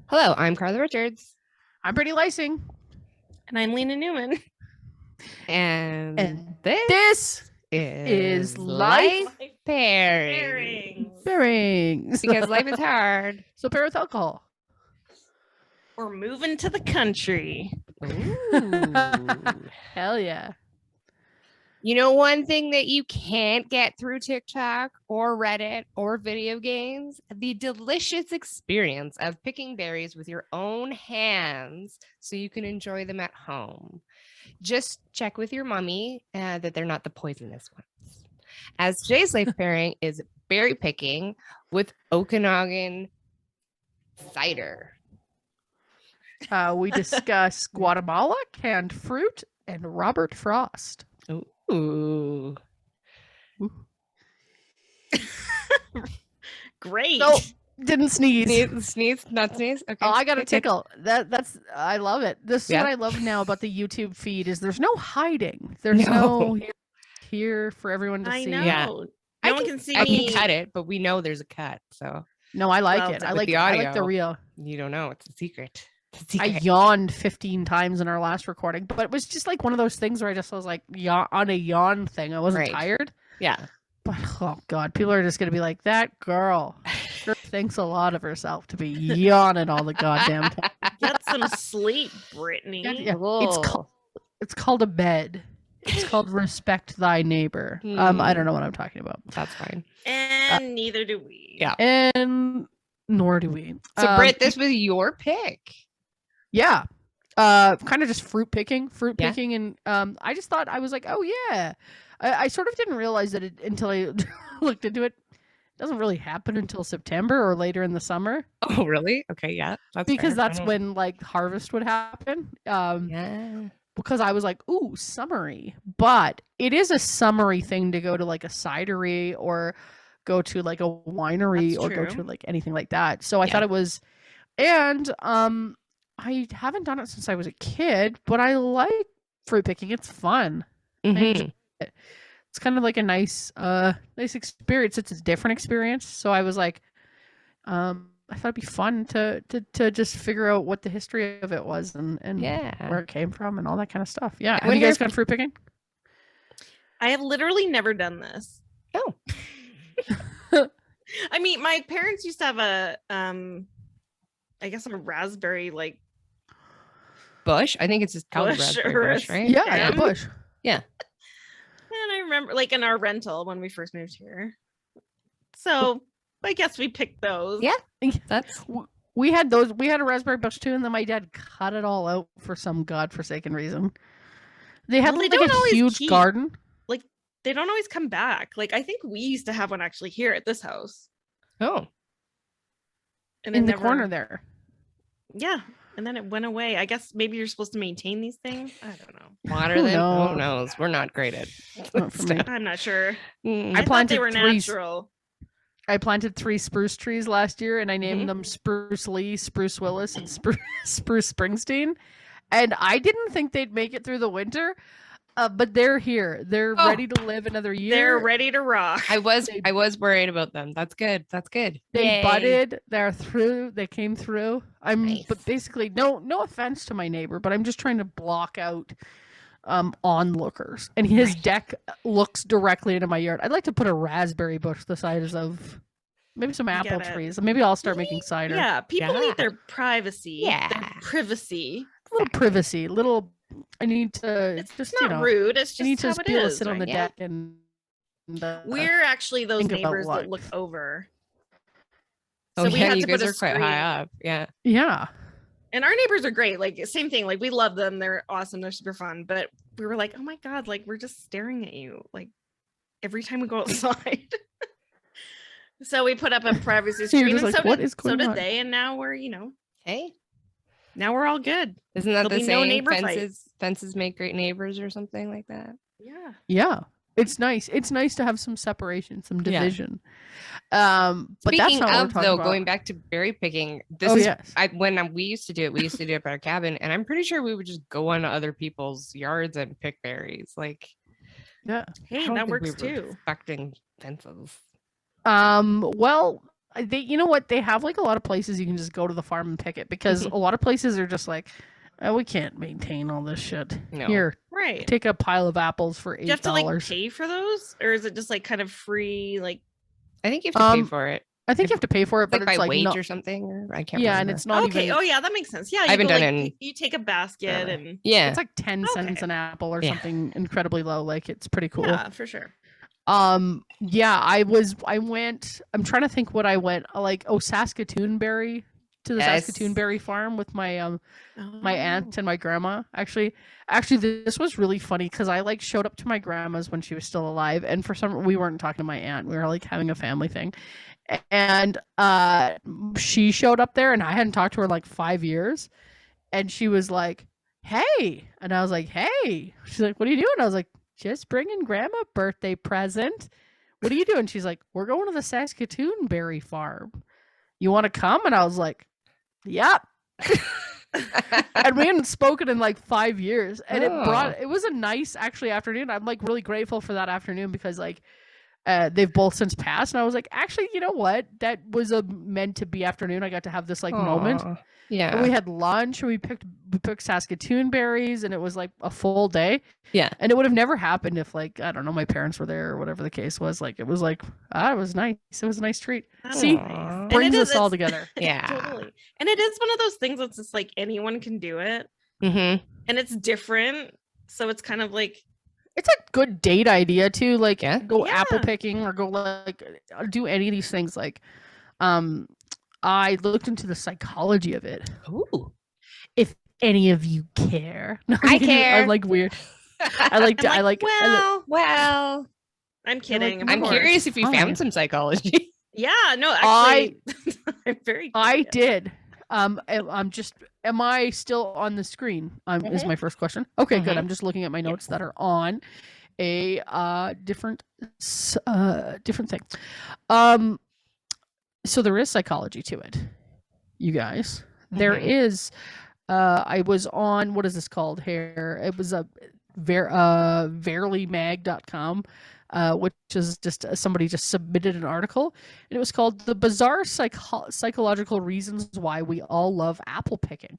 Hello, I'm Carla Richards. I'm Brittany Lysing. And I'm Lena Newman. And this is Life Pairings. Pairings. Because life is hard. So pair with alcohol. We're moving to the country. Ooh. Hell yeah. You know, one thing that you can't get through TikTok or Reddit or video games, the delicious experience of picking berries with your own hands so you can enjoy them at home. Just check with your mommy that they're not the poisonous ones. As today's life pairing is berry picking with Okanagan cider. We discuss Guatemala, canned fruit, and Robert Frost. Ooh. Great. No, didn't sneeze. Sneeze, not sneeze. Okay. Oh, I got a tickle. That's I love it. This is Yeah. what I love now about the YouTube feed is there's no hiding. There's no here for everyone to I see. know. Yeah. No one can see I me. can cut it, but we know there's a cut. So No, I like Well, it. I with like the I like the audio. real. you don't know. It's a secret. I yawned 15 times in our last recording, but it was just like one of those things where I was like on a yawn thing. I wasn't Right. tired. Yeah. But oh god, people are just gonna be like, that girl sure thinks a lot of herself to be yawning all the goddamn time. Get some sleep, Brittany. Yeah, it's called a bed. It's called respect thy neighbor. I don't know what I'm talking about. That's fine. And neither do we. Yeah. And nor do we. So Britt, this was your pick. Yeah. Kind of just fruit picking, Yeah. and I just thought, I was like, oh yeah. I sort of didn't realize that until I looked into it. It doesn't really happen until September or later in the summer. Oh, really? Okay, yeah. That's Because fair. that's when like harvest would happen. Yeah. Because I was like, ooh, summery. But it is a summery thing to go to like a cidery or go to like a winery That's or go true. to like anything like that. So I Yeah. thought it was, and I haven't done it since I was a kid, but I like fruit picking. It's fun. I Mhm. enjoy it. It's kind of like a nice experience. It's a different experience. So I was like, I thought it'd be fun to just figure out what the history of it was and Yeah. where it came from and all that kind of stuff. Yeah. I Have you wonder guys if- gone fruit picking? I have literally never done this. Oh. I mean, my parents used to have a I guess a raspberry like Bush? I think it's just called Bush raspberry or bush, right? Yeah, Yeah. the bush. and I remember like in our rental when we first moved here. So I guess we picked those. Yeah. That's We had those. We had a raspberry bush too, and then my dad cut it all out for some godforsaken reason. They had Well, they like don't a always huge keep- garden. Like they don't always come back. Like I think we used to have one actually here at this house. oh. And In it the never- corner there. Yeah. And then it went away. I guess maybe you're supposed to maintain these things. I don't know. Water Who them? knows? Who knows? We're not great at Not for me. stuff. I'm not sure. Mm. I thought planted they were 3 natural. I planted 3 spruce trees last year, and I named Mhm. them Spruce Lee, Spruce Willis, and Spruce Springsteen. And I didn't think they'd make it through the winter, but they're here. They're Oh. ready to live another year. They're ready to rock. I was worried about them. That's good. That's good. They Yay. budded. They're through. They came through. Nice. But basically, no offense to my neighbor, but I'm just trying to block out onlookers. And his Right. deck looks directly into my yard. I'd like to put a raspberry bush the size of maybe some apple get it. trees. Maybe I'll start making cider. Yeah, people Yeah. need their privacy. Yeah. Their privacy. A little privacy. Little. I need to. It's just not you know. rude. It's I need just to how it be able to is. sit on right? the Yeah. deck and. We're actually those think about neighbors that life. look over. Oh, So we yeah, had you to guys put a are quite screen. high up. Yeah. Yeah. And our neighbors are great. Like same thing. Like we love them. They're awesome. They're super fun. But we were like, oh my God, like we're just staring at you. Like every time we go outside. So we put up a privacy You're screen. just And like, what is so going did on? they. And now we're, Hey, now we're all good. isn't that There'll the be no saying? neighbor Fences make great neighbors or something like that. Yeah. Yeah. It's nice. It's nice to have some separation, some Yeah. division. But that's Speaking not what of we're talking though, about. going back to berry picking, this Oh, is yes. when we used to do it. We used to do it at our cabin, and I'm pretty sure we would just go on other people's yards and pick berries. Like, Yeah. I Hey, don't that think we works were too. respecting fences. Well, they, you know what? They have like a lot of places you can just go to the farm and pick it, because a lot of places are just like, oh, we can't maintain all this shit. No. Here, Right. take a pile of apples for $8. Do you have to like pay for those, or is it just like kind of free? Like, I think you have to pay for it. I think you have to pay for it, but Like by it's like wage no, or something. Or I can't yeah, remember. and it's not okay. even. Oh yeah, that makes sense. Yeah, I haven't go, done like, it in you take a basket forever. and Yeah. It's like 10 cents an apple or Yeah. something incredibly low. Like, it's pretty cool. yeah, for sure. Yeah, I'm trying to think what I went, like, Saskatoon berry, to the Yes. Saskatoon berry farm with my my aunt Oh. and my grandma. Actually this was really funny because I like showed up to my grandma's when she was still alive, and for some we weren't talking to my aunt. We were like having a family thing. And she showed up there, and I hadn't talked to her in like 5 years, and she was like, "Hey," and I was like, "Hey." She's like, "What are you doing?" I was like, "Just bringing grandma a birthday present." "What are you doing?" She's like, "We're going to the Saskatoon berry farm. You want to come?" And I was like, "Yep." And we hadn't spoken in like 5 years, and it was a nice actually afternoon. I'm like really grateful for that afternoon, because like they've both since passed, and I was like, actually, you know what? That was a meant to be afternoon. I got to have this like moment. Aw. Yeah. And we had lunch, and we picked Saskatoon berries, and it was like a full day. Yeah. And it would have never happened if, like, I don't know, my parents were there or whatever the case was. Like, it was like, it was nice. It was a nice treat. That's See, Aw. And brings it us is- all it's- together. Yeah. Totally. And it is one of those things that's just like anyone can do it, Mm-hmm. and it's different. So it's kind of like, It's a good date idea too. Like, Yeah. go apple Yeah. picking or go like do any of these things. Like, I looked into the psychology of it. Ooh. If any of you care, No, I care. I'm like weird. I like. I'm like, well, Well, I'm kidding. of I'm course. curious if you Fine. found some psychology. Yeah, no, actually, I'm very. I curious. did. I'm just. Am I still on the screen? Is Mhm. my first question. Okay, good. Mhm. I'm just looking at my notes that are on a different thing. So there is psychology to it, you guys. There Mhm. is. I was on, what is this called here? It was a verlymag.com. Which is just somebody just submitted an article, and it was called "The Bizarre Psychological Reasons Why We All Love Apple Picking."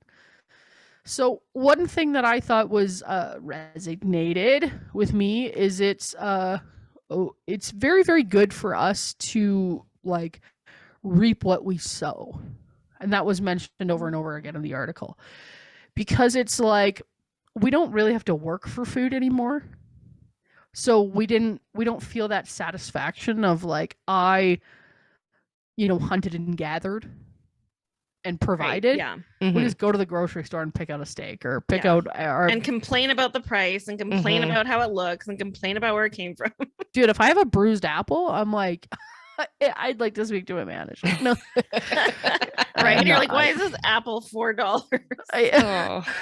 So one thing that I thought was resonated with me is it's very, very good for us to like reap what we sow, and that was mentioned over and over again in the article, because it's like we don't really have to work for food anymore. So we don't feel that satisfaction of like I hunted and gathered and Right, provided. yeah, We Mhm. just go to the grocery store and pick out a steak or pick Yeah. out our and complain about the price and complain Mhm. about how it looks and complain about where it came from. dude. If I have a bruised apple, I'm like, I'd like to speak to a manager. No, Right, and you're no, like, why is this apple $4? I,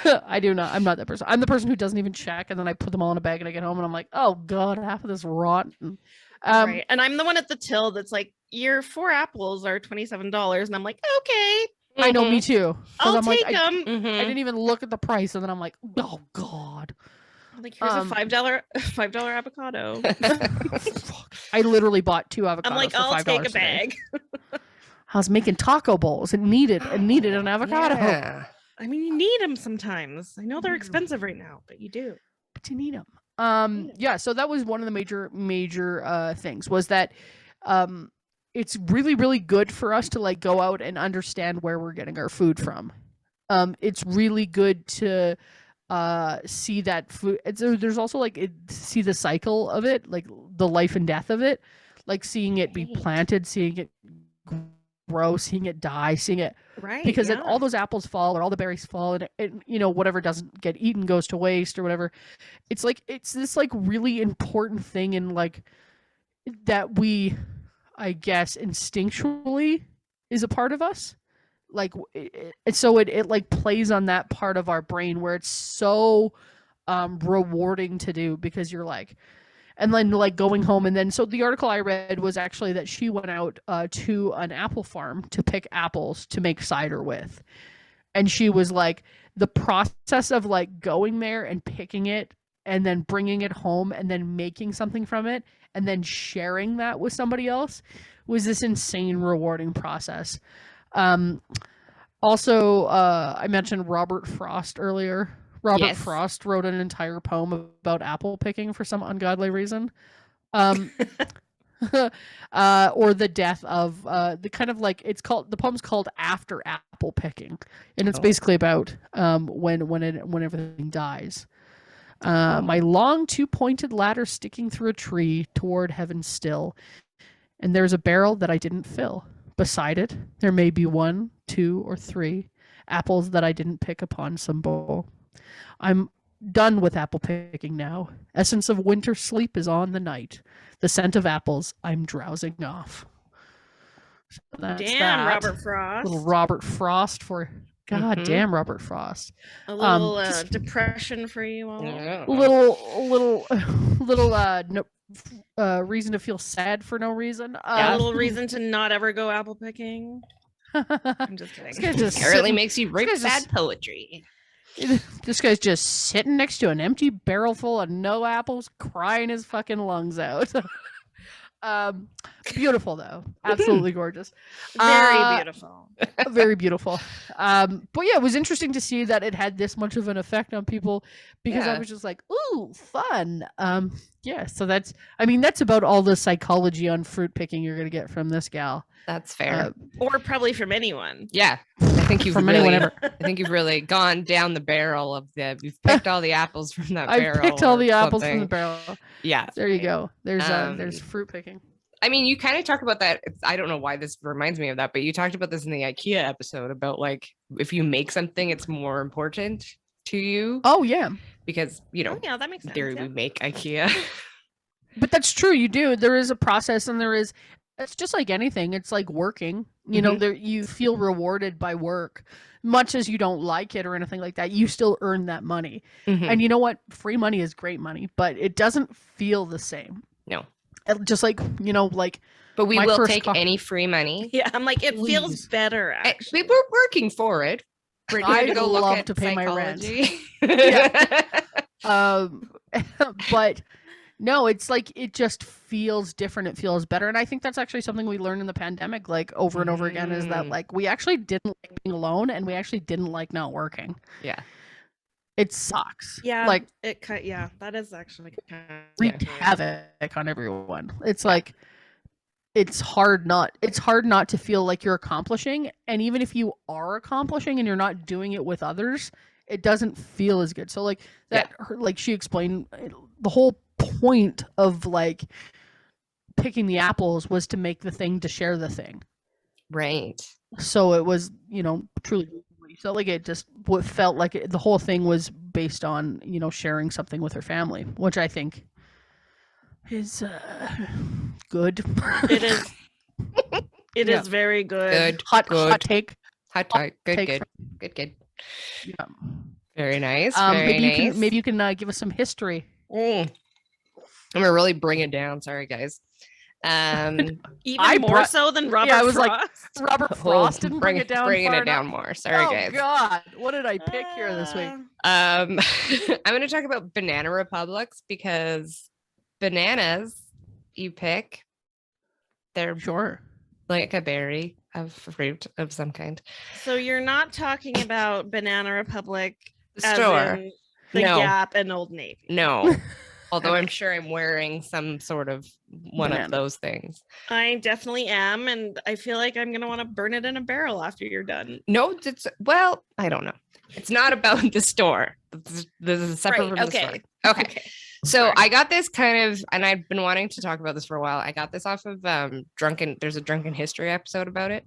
Oh. I do not. I'm not that person. I'm the person who doesn't even check, and then I put them all in a bag and I get home and I'm like, oh god, half of this rotten. Right, and I'm the one at the till that's like, your 4 apples are $27, and I'm like, okay, I know, Mhm. me too. 'Cause I'll I'm like, take them. I Mhm. didn't even look at the price, and then I'm like, oh god. Like, here's a Um, $5 avocado. I literally bought 2 avocados I'm like, for I'll $5 take a today. bag. I was making taco bowls and needed an avocado. Yeah. I mean, you need them sometimes. I know they're Yeah. expensive right now, but you do. But you need them. Yeah, so that was one of the major things, was that it's really, really good for us to like go out and understand where we're getting our food from. It's really good to see that food. There's also like see the cycle of it, like the life and death of it, like seeing it be Right. planted, seeing it grow, seeing it die, seeing it, Right. because then yeah. all those apples fall or all the berries fall, and whatever doesn't get eaten goes to waste or whatever. It's like it's this like really important thing in like that we, I guess, instinctually is a part of us. Like so it like plays on that part of our brain where it's so rewarding to do, because you're like, and then like going home, and then so the article I read was actually that she went out to an apple farm to pick apples to make cider with, and she was like, the process of like going there and picking it and then bringing it home and then making something from it and then sharing that with somebody else was this insane rewarding process. Also, I mentioned Robert Frost earlier. Robert Frost wrote an entire poem about apple picking for some ungodly reason. Or the death of the kind of like the poem's called After Apple Picking, and it's basically about when everything dies. My long 2-pointed ladder sticking through a tree toward heaven still, and there's a barrel that I didn't fill. Beside it, there may be 1, 2, or 3 apples that I didn't pick upon some bowl. I'm done with apple picking now. Essence of winter sleep is on the night. The scent of apples I'm drowsing off. So damn, Robert Frost. Little Robert Frost for God damn Robert Frost. A little depression for you all. Yeah. Little reason to feel sad for no reason. A little reason to not ever go apple picking. I'm just kidding. Apparently makes you write sad poetry. This guy's just sitting next to an empty barrel full of no apples, crying his fucking lungs out. Beautiful though, absolutely gorgeous. Very beautiful. Very beautiful. But yeah, it was interesting to see that it had this much of an effect on people, because I was just like, ooh, fun. Yeah, so that's about all the psychology on fruit picking you're gonna get from this gal. That's fair. Or probably from anyone. Yeah. I think you've really gone down the barrel of you've picked all the apples from that barrel. I picked all the apples from the barrel. Yeah. There you go. There's fruit picking. I mean, you kind of talk about that. I don't know why this reminds me of that, but you talked about this in the IKEA episode about like, if you make something, it's more important to you. Oh yeah. Because, that makes sense. We make IKEA. But that's true. You do. There is a process, and it's just like anything. It's like working. You know, you feel rewarded by work, much as you don't like it or anything like that. You still earn that money. And you know what? Free money is great money, but it doesn't feel the same. No. Just like, but we will take any free money. Yeah, I'm like, it feels better. Actually, we're working for it. I'd love to pay my rent. But no, it's like, it just feels different. It feels better. And I think that's actually something we learned in the pandemic, like over and over again, is that like, we actually didn't like being alone, and we actually didn't like not working. Yeah. It sucks. Yeah. Like, that is actually kind of wreaked havoc on everyone. It's like, it's hard not to feel like you're accomplishing. And even if you are accomplishing and you're not doing it with others, it doesn't feel as good. So like that, like she explained, the whole point of like picking the apples was to make the thing, to share the thing. Right. So it was, truly, so like it just felt like the whole thing was based on, sharing something with her family, which I think is good. It is. It is very good. Hot take. Good. Yeah. Very nice. Maybe you can give us some history. I'm gonna really bring it down. Sorry, guys. Even more so than Robert Frost. Like, Robert Frost didn't bring it down. Bringing it down more. Sorry, guys. Oh God, what did I pick here this week? I'm going to talk about banana republics, because bananas you pick, they're like a berry of fruit of some kind. So you're not talking about Banana Republic, the store, the Gap and Old Navy. No. Although I'm sure I'm wearing some sort of one of those things. I definitely am. And I feel like I'm going to want to burn it in a barrel after you're done. No, I don't know. It's not about the store. This is separate from the store. Okay. So I got this kind of, and I've been wanting to talk about this for a while. I got this off of there's a Drunken History episode about it.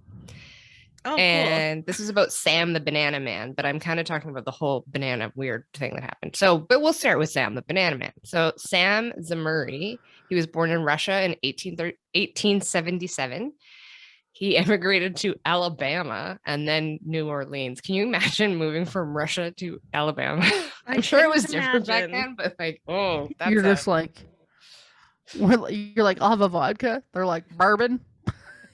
Oh, and cool. This is about Sam the Banana Man, but I'm kind of talking about the whole banana weird thing that happened. But we'll start with Sam the Banana Man. So Sam Zamuri, he was born in Russia in 1877. He immigrated to Alabama and then New Orleans. Can you imagine moving from Russia to Alabama? I'm sure it was different back then, but like, you're just like, you're like, I'll have a vodka. They're like, bourbon.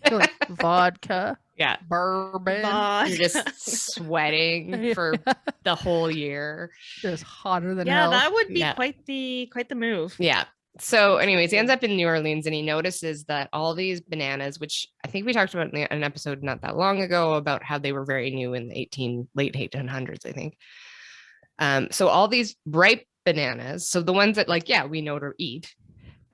You're like, vodka. Yeah. Bourbon. You're just sweating for the whole year. Just hotter than hell. Yeah, that would be quite the move. Yeah. So anyways, he ends up in New Orleans and he notices that all these bananas, which I think we talked about in an episode not that long ago about how they were very new in the late 1800s, I think. So all these ripe bananas, so the ones that like, yeah, we know to eat,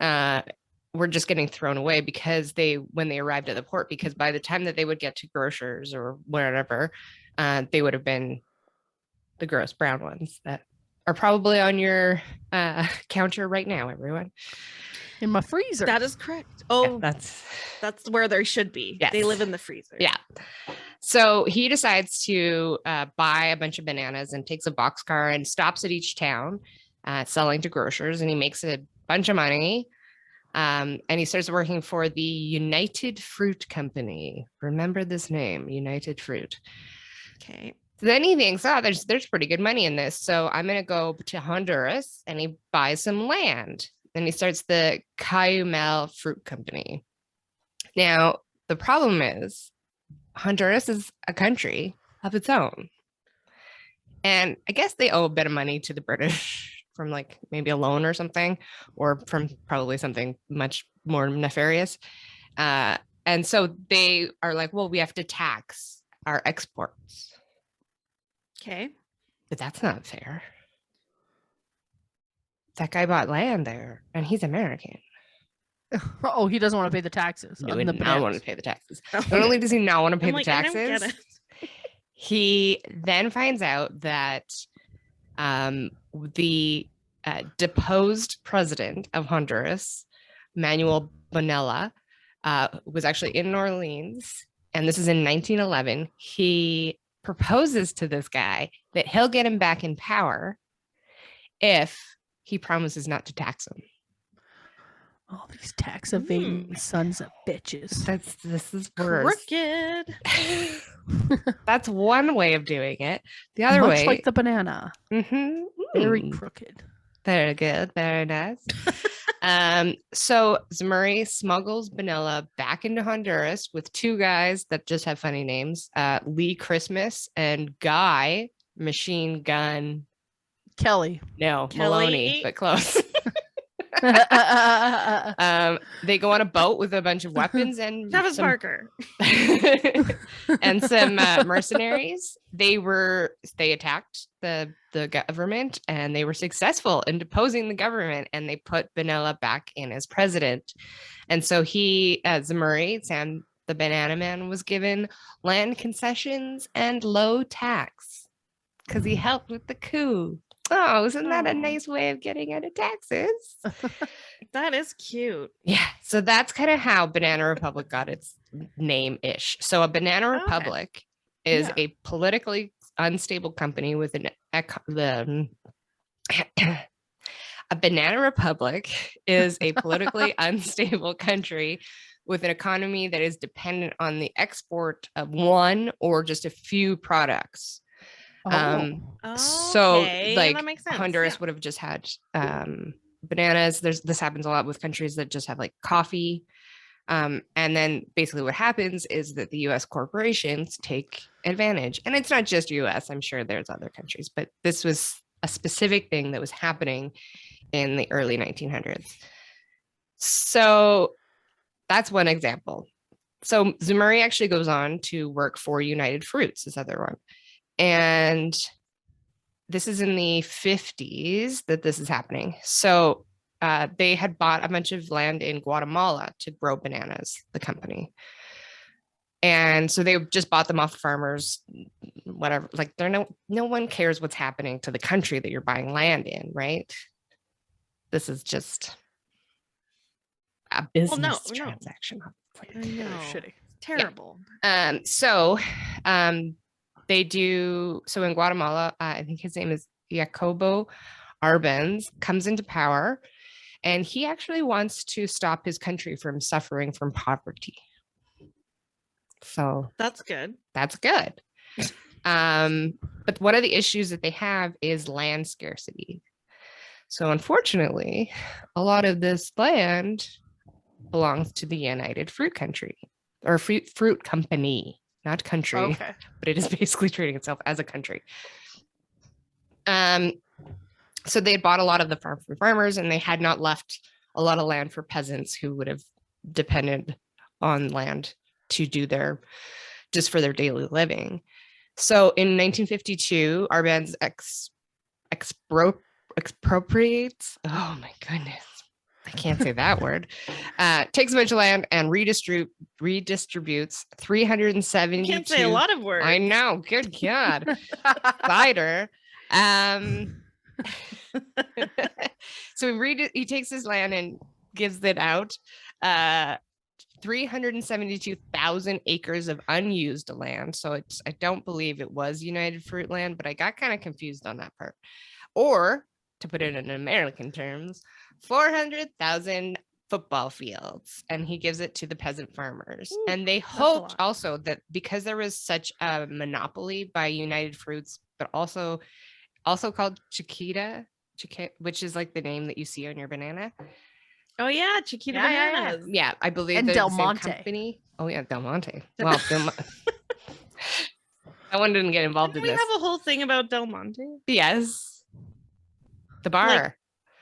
were just getting thrown away because when they arrived at the port, because by the time that they would get to grocers or whatever, they would have been the gross brown ones that are probably on your counter right now, everyone. In my freezer. That is correct. Oh, Yeah, that's where they should be. Yes. They live in the freezer. Yeah. So he decides to buy a bunch of bananas and takes a boxcar and stops at each town selling to grocers, and he makes a bunch of money. And he starts working for the United Fruit Company. Remember this name, United Fruit. Okay. So then he thinks, oh, there's pretty good money in this. So I'm going to go to Honduras, and he buys some land. And he starts the Cayumal Fruit Company. Now, the problem is Honduras is a country of its own. And I guess they owe a bit of money to the British from like maybe a loan or something, or from probably something much more nefarious. And so they are like, well, we have to tax our exports. Okay. But that's not fair. That guy bought land there and he's American. Oh, he doesn't want to pay the taxes. No, on he the does not want to bananas. pay the taxes. Not only does he not want to pay I'm the like, I don't get taxes, it. he then finds out that the deposed president of Honduras, Manuel Bonilla, was actually in New Orleans, and this is in 1911. He proposes to this guy that he'll get him back in power if he promises not to tax him. All these tax evading sons of bitches. This is worse. Crooked. That's one way of doing it. The other Much way, like the banana. Very Mm. crooked. Very good, very nice. So Zemurray smuggles Bonilla back into Honduras with two guys that just have funny names, Lee Christmas and Guy Machine Gun. Kelly. No, Kelly. Maloney, but close. They go on a boat with a bunch of weapons and Travis Barker. and some mercenaries. They attacked the government, and they were successful in deposing the government, and they put Bonilla back in as president. And so he, Zemurray, Sam the Banana Man, was given land concessions and low tax because he helped with the coup. Oh, isn't that a nice way of getting out of taxes? That is cute. Yeah. So that's kind of how Banana Republic got its name-ish. So a Banana Republic is a politically unstable company with a Banana Republic is a politically unstable country with an economy that is dependent on the export of one or just a few products. So like that makes sense. Honduras would have just had bananas. This happens a lot with countries that just have like coffee. And then basically what happens is that the US corporations take advantage. And it's not just US, I'm sure there's other countries, but this was a specific thing that was happening in the early 1900s. So that's one example. So Zemurray actually goes on to work for United Fruits, this other one. And this is in the 50s that this is happening. So they had bought a bunch of land in Guatemala to grow bananas, the company. And so they just bought them off the farmers, whatever. Like no one cares what's happening to the country that you're buying land in, right? This is just a business transaction. I know. Shitty. Terrible. Yeah. They do so in Guatemala. I think his name is Jacobo Arbenz, comes into power, and he actually wants to stop his country from suffering from poverty. So that's good. That's good. But one of the issues that they have is land scarcity. So unfortunately, a lot of this land belongs to the United Fruit Country or Fruit Company. Not country, but it is basically treating itself as a country. So they had bought a lot of the farm from farmers, and they had not left a lot of land for peasants who would have depended on land to do just for their daily living. So in 1952, Arbenz expropriates. Oh my goodness. I can't say that word. Takes a bunch of land and redistributes 372. Can't say a lot of words. I know. Good God. Cider. So he takes his land and gives it out. 372,000 acres of unused land. So I don't believe it was United Fruit land, but I got kind of confused on that part. Or to put it in American terms, 400,000 football fields, and he gives it to the peasant farmers. Ooh, and they hoped also that because there was such a monopoly by United Fruits, but also called Chiquita, which is like the name that you see on your banana. Oh yeah, Chiquita bananas. Yeah, I believe and Del Monte company. Oh yeah, Del Monte. Well, that one didn't get involved in this. We have a whole thing about Del Monte. Yes, the bar. Like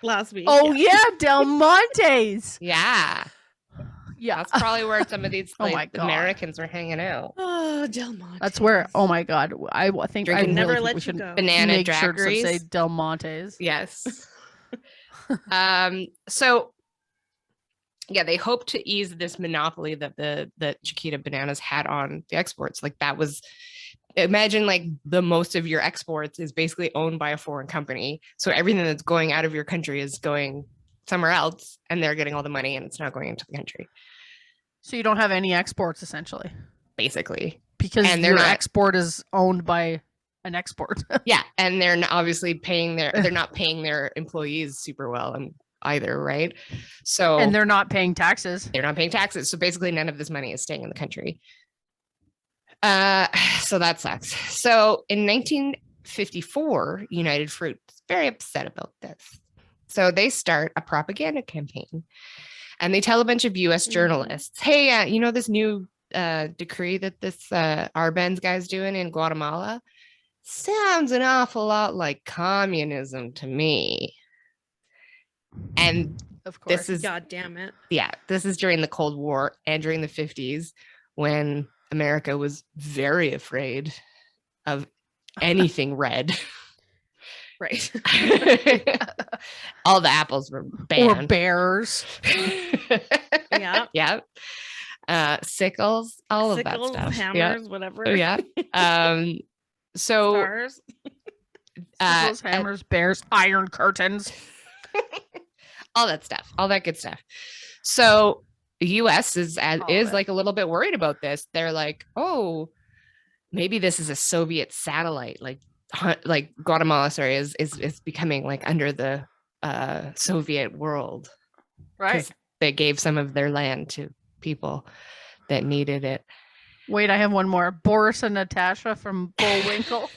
last week. Oh yeah, Del Monte's. Yeah. That's probably where some of these Americans were hanging out. Oh, Del Monte. That's where. Oh my God, I think I never really let we you should go. Banana make shirts that draggeries. say Del Monte's. Yes. So yeah, they hope to ease this monopoly that Chiquita bananas had on the exports. Like that was, imagine like the most of your exports is basically owned by a foreign company. So everything that's going out of your country is going somewhere else, and they're getting all the money, and it's not going into the country. So you don't have any exports essentially, basically, because your export is owned by an export. Yeah, and they're not obviously they're not paying their employees super well either, right? So and they're not paying taxes. They're not paying taxes. So basically none of this money is staying in the country. So that sucks. So in 1954, United Fruit is very upset about this. So they start a propaganda campaign, and they tell a bunch of US journalists, hey, you know this new decree that this Arbenz guy's doing in Guatemala? Sounds an awful lot like communism to me. And of course, this is, God damn it. Yeah, this is during the Cold War and during the 50s when America was very afraid of anything red. Right. All the apples were banned. Or bears. Yeah. Yeah. Sickles, all of that stuff. Hammers, whatever. Oh, yeah. So stars. Sickles, hammers, bears, iron curtains. All that stuff, all that good stuff. So the US is like a little bit worried about this. They're like, oh, maybe this is a Soviet satellite, like Guatemala, sorry, is becoming like under the Soviet world. Right. They gave some of their land to people that needed it. Wait, I have one more. Boris and Natasha from Bullwinkle.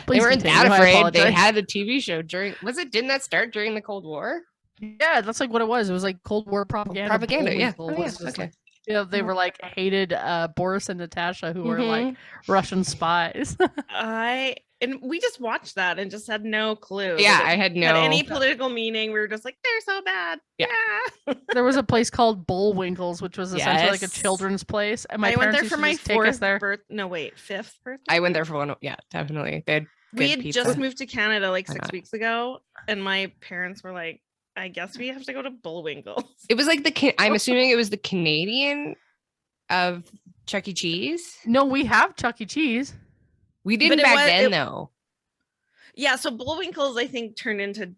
They weren't that afraid. They had a TV show didn't that start during the Cold War? Yeah, that's like what it was. It was like Cold War propaganda. Yeah. Okay. They were like hated Boris and Natasha, who were like Russian spies. And we just watched that and just had no clue. Yeah, I had no any political meaning. We were just like, they're so bad. Yeah. There was a place called Bullwinkles, which was essentially like a children's place. And I went there for my fifth birthday. I went there for one. Yeah, definitely. We had just moved to Canada like 6 weeks ago, and my parents were like, I guess we have to go to Bullwinkles. It was like I'm assuming it was the Canadian of Chuck E. Cheese. No, we have Chuck E. Cheese. We didn't back then, though. Yeah, so Bullwinkles, I think, turned into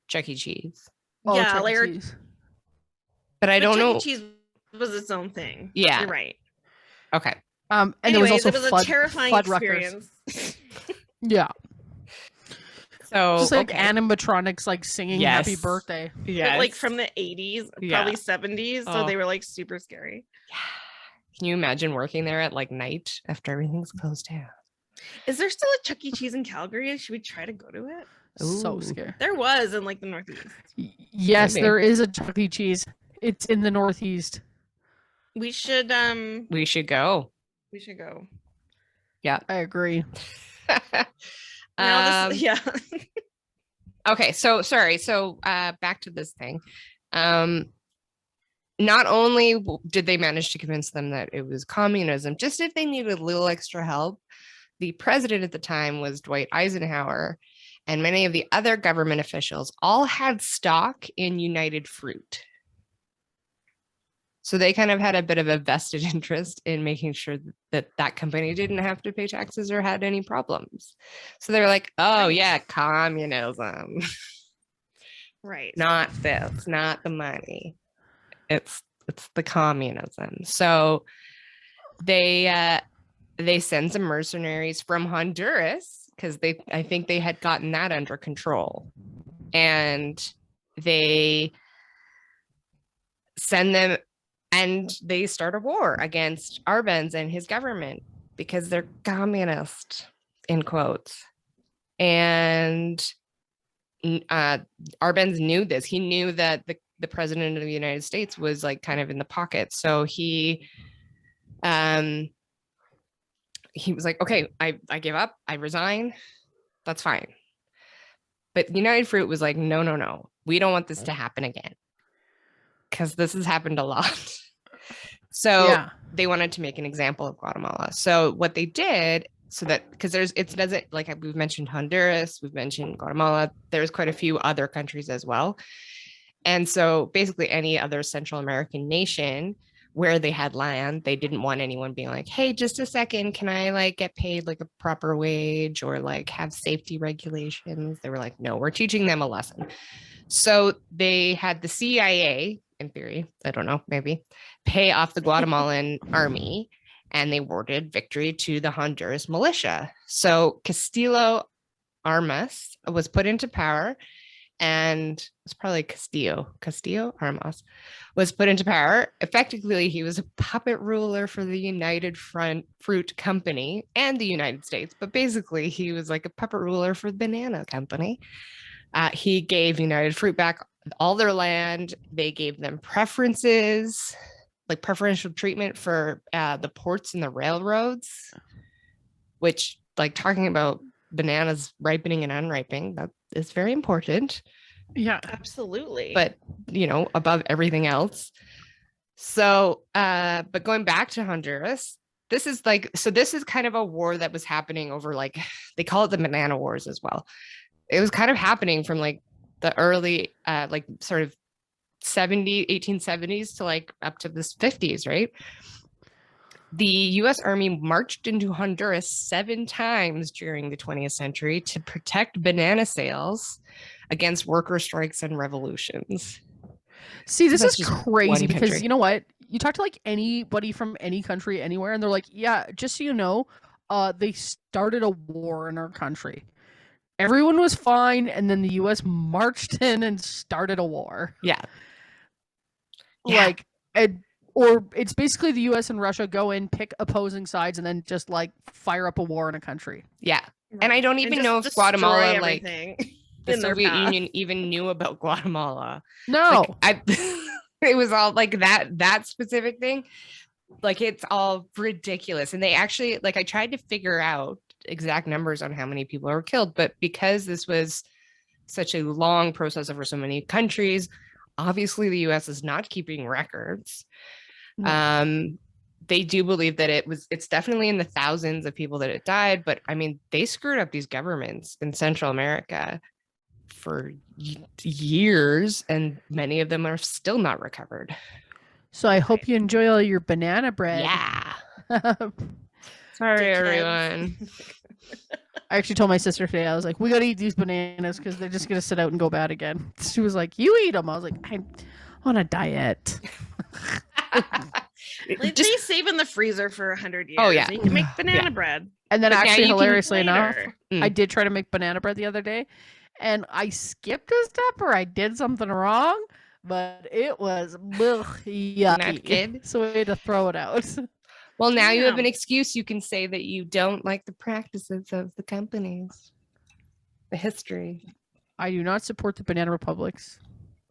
Chuck E. Cheese. Oh, yeah, Chuck E. Cheese. But I don't know. Chuck E. Cheese was its own thing. Yeah, you're right. Okay. And anyways, there was also a terrifying experience. Yeah. So just like animatronics, like singing "Happy Birthday." Yeah, like from the 80s, probably 70s. So they were like super scary. Yeah. Can you imagine working there at like night after everything's closed down? Is there still a Chuck E. Cheese in Calgary? Should we try to go to it? Ooh. So scary. There was in like the Northeast. Yes, there is a Chuck E. Cheese. It's in the Northeast. We should go. We should go. Yeah, I agree. Yeah. Okay, so sorry. So back to this thing. Not only did they manage to convince them that it was communism, just if they needed a little extra help, the president at the time was Dwight Eisenhower, and many of the other government officials all had stock in United Fruit. So they kind of had a bit of a vested interest in making sure that that company didn't have to pay taxes or had any problems. So they're like, oh yeah, communism. Right. Not this, not the money. It's the communism. So they send some mercenaries from Honduras because I think they had gotten that under control. And they send them and they start a war against Arbenz and his government because they're communist, in quotes. And Arbenz knew this. He knew that the president of the United States was like kind of in the pocket. So he was like, okay, I give up. I resign. That's fine. But United Fruit was like, no. We don't want this to happen again. Because this has happened a lot. So they wanted to make an example of Guatemala. So what they did, so that because it doesn't, like we've mentioned Honduras, we've mentioned Guatemala, there's quite a few other countries as well. And so basically any other Central American nation where they had land, they didn't want anyone being like, hey, just a second, can I like get paid like a proper wage or like have safety regulations? They were like, no, we're teaching them a lesson. So they had the CIA, in theory, I don't know, maybe, pay off the Guatemalan army, and they awarded victory to the Honduras militia. So Castillo Armas was put into power, and it's probably Castillo Armas was put into power. Effectively, he was a puppet ruler for the United Fruit Company and the United States, but basically he was like a puppet ruler for the banana company. He gave United Fruit back all their land. They gave them preferences, like preferential treatment for the ports and the railroads, which, like, talking about bananas ripening and unripening, that is very important. Yeah, absolutely. But, above everything else. So, but going back to Honduras, this is kind of a war that was happening over, like, they call it the Banana Wars as well. It was kind of happening from like the early, like sort of 1870s to like up to the 50s, right? The U.S. Army marched into Honduras 7 times during the 20th century to protect banana sales against worker strikes and revolutions. See, this is crazy because you know what? You talk to like anybody from any country anywhere, and they're like, yeah, just so you know, they started a war in our country. Everyone was fine, and then the U.S. marched in and started a war. Yeah. Like, or it's basically the U.S. and Russia go in, pick opposing sides, and then just, like, fire up a war in a country. Yeah. And I don't even know if Guatemala, like, the Soviet Union even knew about Guatemala. No. Like, it was all, like, that specific thing. Like, it's all ridiculous. And they actually, like, I tried to figure out exact numbers on how many people were killed, but because this was such a long process over so many countries, obviously the US is not keeping records. They do believe that it's definitely in the thousands of people that it died, but I mean, they screwed up these governments in Central America for years, and many of them are still not recovered. So I hope you enjoy all your banana bread. Yeah. Sorry, everyone. I actually told my sister today, I was like, we gotta eat these bananas because they're just gonna sit out and go bad again. She was like, you eat them. I was like, I'm on a diet. They save in the freezer for 100 years. Oh, yeah. You can make banana bread. And then actually, hilariously enough, I did try to make banana bread the other day, and I skipped a step or I did something wrong, but it was yucky. Not good. So we had to throw it out. Well, now you have an excuse. You can say that you don't like the practices of the companies, the history. I do not support the Banana Republics.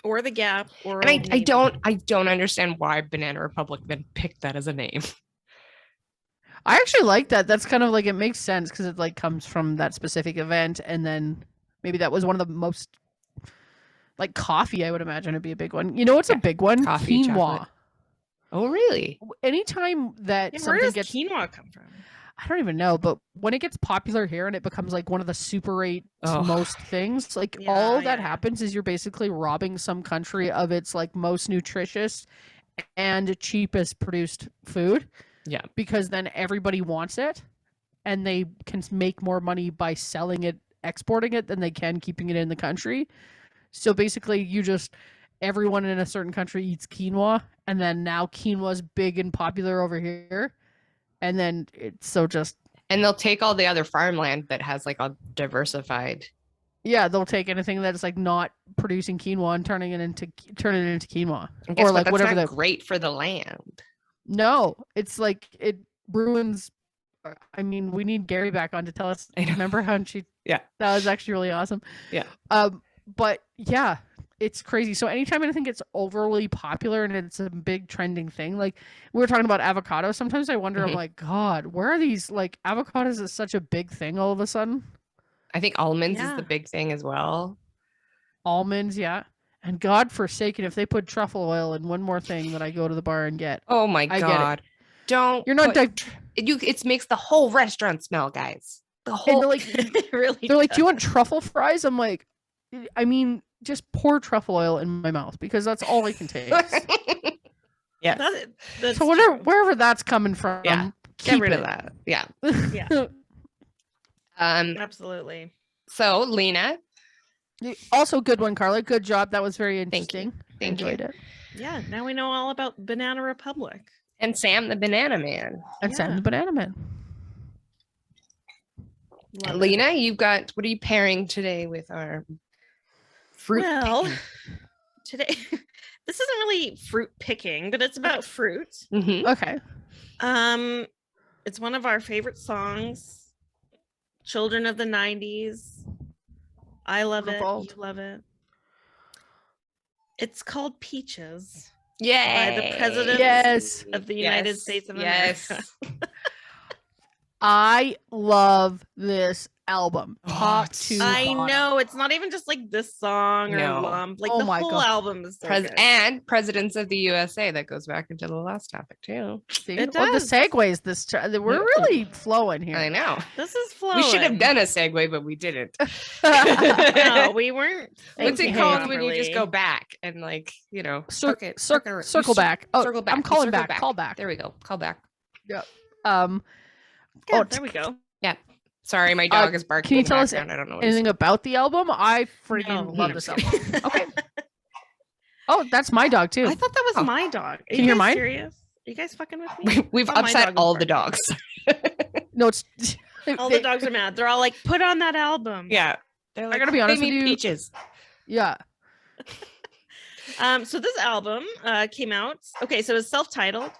Or the Gap. Or and I don't understand why Banana Republic then picked that as a name. I actually like that. That's kind of like, it makes sense because it like comes from that specific event, and then maybe that was one of the most Like coffee, I would imagine would be a big one. You know what's a big one? Coffee, Quinoa. chocolate. Oh, really? Anytime that Yeah, where something does gets quinoa come from? I don't even know, but when it gets popular here and it becomes like one of the super 8 most things, like all that happens is you're basically robbing some country of its like most nutritious and cheapest produced food. Yeah. Because then everybody wants it and they can make more money by selling it, exporting it than they can keeping it in the country. So basically everyone in a certain country eats quinoa, and then now quinoa's big and popular over here. And then and they'll take all the other farmland that has like a diversified. Yeah, they'll take anything that's like not producing quinoa and turn it into quinoa. Or like that's whatever not great for the land. No, it's like it ruins. I mean, we need Gary back on to tell us. Remember how Yeah, that was actually really awesome. Yeah. But yeah, it's crazy. So anytime anything gets overly popular and it's a big trending thing, like we were talking about avocados, sometimes I wonder, I'm like, God, where are these, like, avocados is such a big thing all of a sudden. I think almonds is the big thing as well. Almonds, yeah. And God forsaken, if they put truffle oil in one more thing that I go to the bar and get. Oh my God. Don't. You're not. It makes the whole restaurant smell, guys. The whole. They're like, really. They're like, do you want truffle fries? I'm like, I mean, just pour truffle oil in my mouth because that's all I can taste. Yeah. That's so wherever that's coming from, get rid of that. Yeah. Yeah. Absolutely. So, Lena. Also, good one, Carla. Good job. That was very interesting. Thank you. Enjoyed it. Yeah. Now we know all about Banana Republic. And Sam the Banana Man. Sam the Banana Man. Lena, you've got, what are you pairing today with our fruit picking? Today, this isn't really fruit picking, but it's about fruit. Mm-hmm. Okay. It's one of our favorite songs, Children of the 90s. I love it. You love it. It's called Peaches. Yay. By the President of the United States of America. I love this album. Top 2. I know. It's not even just like this song or lump. Like the whole album is so good. And Presidents of the USA. That goes back into the last topic too. See? It does. The segues we're really flowing here. I know. This is flowing. We should have done a segue, but we didn't. No, we weren't. What's it called when you just go back and circle back? Oh, circle back. I'm calling back. Call back. There we go. Call back. Yep. There we go. Yeah. Sorry, my dog is barking. Can you tell us I don't know anything about the album? I freaking love this album. Okay. Oh, that's my dog too. I thought that was my dog. Are Can you hear mine? Serious? Are you guys fucking with me? We've upset all the dogs. No, it's all the dogs are mad. They're all like, "Put on that album." Yeah. They're like, I gotta be honest with you. Peaches. Yeah. So this album came out. Okay, so it's self-titled.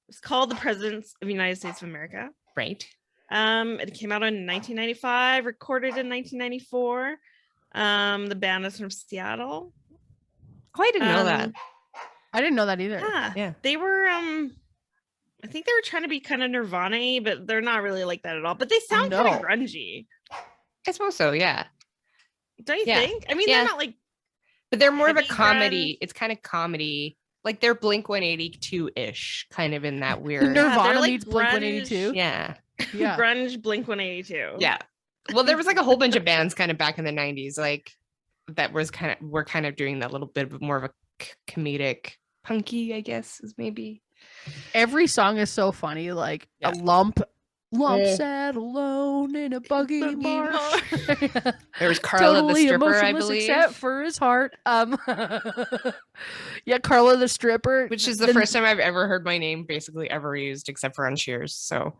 It's called The Presidents of the United States of America. Right. It came out in 1995, recorded in 1994. The band is from Seattle. Oh, I didn't know that. I didn't know that either. Yeah. They were I think they were trying to be kind of Nirvana-y, but they're not really like that at all. But they sound kind of grungy. I suppose so, yeah. Don't you think? I mean, they're not like, but they're more of a comedy. Grunge. It's kind of comedy. Like they're Blink 182-ish, kind of in that weird. Nirvana meets Blink 182. Yeah. Grunge Blink 182. Yeah. Well, there was like a whole bunch of bands kind of back in the 90s, like that were kind of doing that little bit of more of a comedic punky, I guess, is maybe. Every song is so funny, like a lump sat alone in a buggy marsh. There was Carla the stripper, I believe, except for his heart. Yeah, Carla the stripper, which is the first time I've ever heard my name basically ever used, except for on Cheers. So,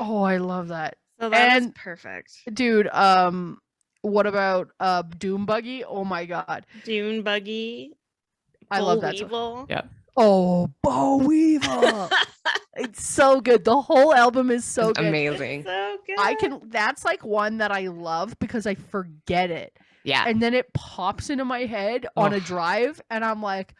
I love that. So that is perfect, dude. What about Doom Buggy? Oh my God, Dune Buggy. I love that song. Yeah. Oh, Bo Weevil. It's so good. The whole album is so good. Amazing. It's so good. That's like one that I love because I forget it. Yeah. And then it pops into my head on a drive and I'm like,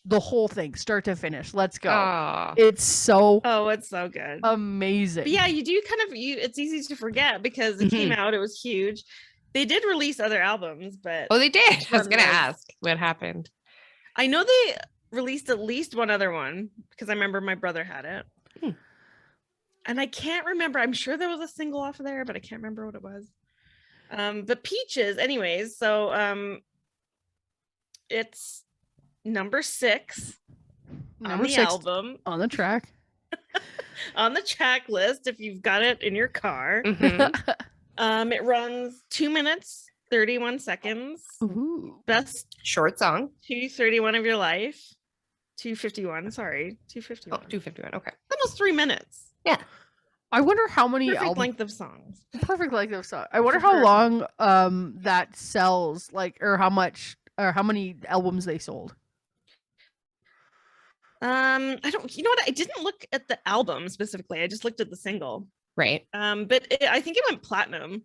the whole thing, start to finish. Let's go. It's so it's so good. Amazing. But yeah, you do it's easy to forget because it came out, it was huge. They did release other albums, but Oh, they did. I was one gonna was- ask what happened. I know they released at least one other one because I remember my brother had it. Hmm. And I can't remember. I'm sure there was a single off of there, but I can't remember what it was. But Peaches, anyways. So it's number 6 on the album, on the track. on the track list if you've got it in your car. Mhm. It runs 2 minutes 31 seconds. Ooh. Best Short song. 2:31 of your life. 2:51. Sorry, Oh, 2:51. 2:51. Okay. Almost 3 minutes. Yeah. I wonder how many Perfect length of songs. perfect length of song. I wonder For how sure. long that sells, like, or how much or how many albums they sold. I don't. You know what? I didn't look at the album specifically. I just looked at the single. Right. But I think it went platinum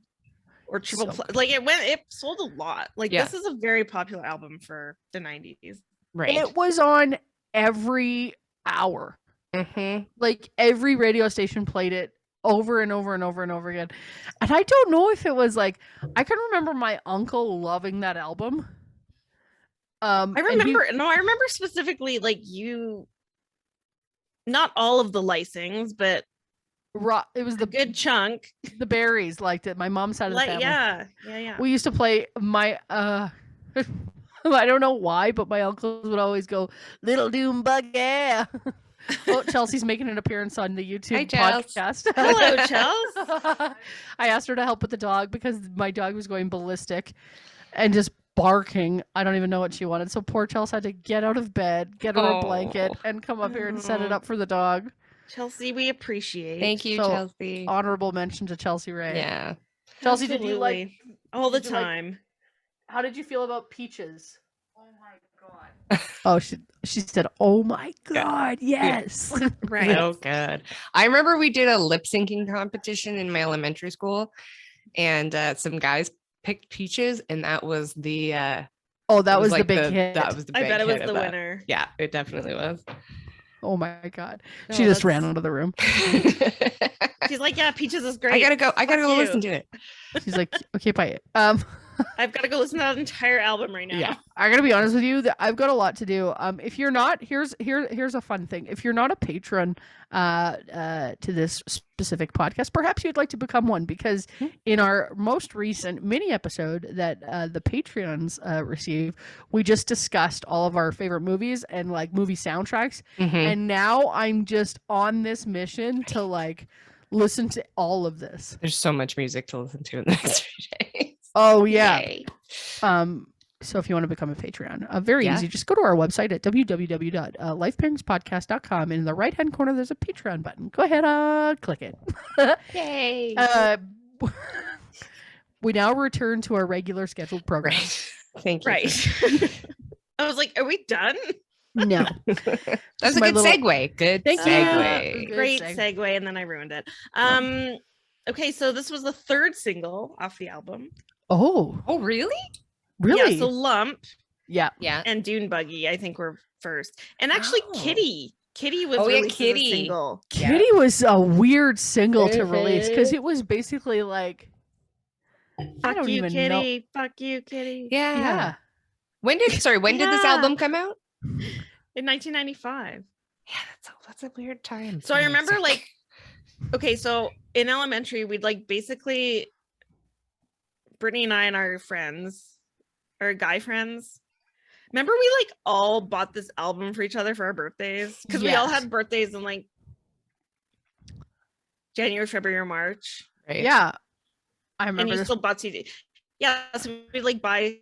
or triple. So Like it sold a lot. Like Yeah. this is a very popular album for the 90s. Right. It was on every hour. Mm-hmm. Like every radio station played it over and over and over and over again. And I don't know if it was like, I can remember my uncle loving that album. I and he- remember. I remember specifically like not all of the licings, but it was a good chunk. the Berries liked it. My mom's side of the family. Yeah. We used to play my I don't know why, but my uncles would always go, Little Doom Buggy. Oh, Chelsea's making an appearance on the YouTube Hi, Chels. podcast. Hello, Chels. I asked her to help with the dog because my dog was going ballistic and just barking. I don't even know what she wanted. So poor Chelsea had to get out of bed, get her a blanket, Oh. and come up here and set it Oh. up for the dog. Chelsea, we appreciate. Thank you, So, Chelsea. Honorable mention to Chelsea Ray. Yeah. Chelsea, did you like? Absolutely. all the did you like- time? How did you feel about Peaches? Oh my god. Oh, she said, "Oh my god, yes." Right. So good. I remember we did a lip syncing competition in my elementary school, and some guys picked Peaches, and that was the Oh, that was the like big hit. That was the I big bet it was hit the of that. winner. Yeah, it definitely was. Oh my god. No, She just ran that's- out of the room. She's like, yeah, Peaches is great. I gotta go Fuck go you. listen to it. She's like, "Okay, bye." I've got to go listen to that entire album right now. Yeah, I gotta be honest with you that I've got a lot to do. If you're not, here's a fun thing. If you're not a patron to this specific podcast, perhaps you'd like to become one, because in our most recent mini episode that the Patreons receive, we just discussed all of our favorite movies and like movie soundtracks. Mhm. And now I'm just on this mission to like listen to all of this. There's so much music to listen to in the next few days. Oh yeah. Yay. So if you want to become a Patreon, very Yeah. easy. Just go to our website at www.lifepairings.podcast.com, and in the right hand corner there's a Patreon button. Go ahead, click it. Yay. We now return to our regular scheduled program. Right. Thank you. Right. I was like, are we done? No. That's a my good little- segue. Good Thank you. segue. Good Great segue. segue, and then I ruined it. Okay, so this was the third single off the album. Oh, Oh, really? really? Yeah, so Lump Yeah. Yeah. and Dune Buggy, I think, were first. And actually, Oh. Kitty was Oh, yeah, released as a Kitty. single. Yeah. Kitty was a weird single to release because Mhm. it was basically like, I Fuck don't you, even know. Kitty. Fuck you, Kitty. Yeah. Yeah. When did this Yeah. album come out? In 1995. Yeah, that's a weird time. So I for remember music. like, okay, so in elementary, we'd like basically, Brittany and I and our friends, our guy friends, remember we like all bought this album for each other for our birthdays? Because we all Yes. had birthdays in like January, February, or March. Right? Yeah. I And remember you this. still bought CDs. Yeah, so we'd like buy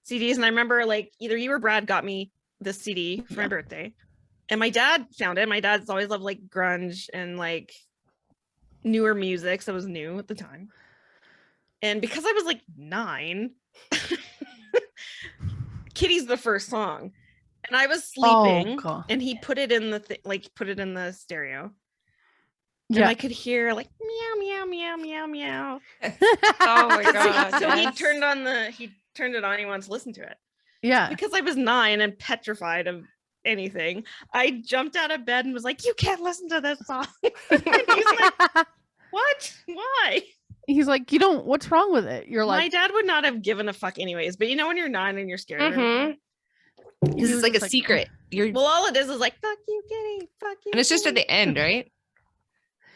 CDs. And I remember like either you or Brad got me this CD for my birthday. And my dad found it. My dad's always loved like grunge and like newer music. So it was new at the time. And because I was like 9, Kitty's the first song. And I was sleeping God. and he put it in the put it in the stereo. And Yeah. I could hear like meow, meow, meow, meow, meow. Oh my So god. he yes. turned it on. He wanted to listen to it. Yeah. Because I was 9 and petrified of anything, I jumped out of bed and was like, "You can't listen to this song." And he's like, "What? Why?" He's like, you don't. What's wrong with it? You're My like, dad would not have given a fuck anyways. But you know when you're 9 and you're scared. Mhm. he This was is like just a secret. You're Well, all it is like fuck you, kitty, fuck you. and it's just at kitty." the end, right?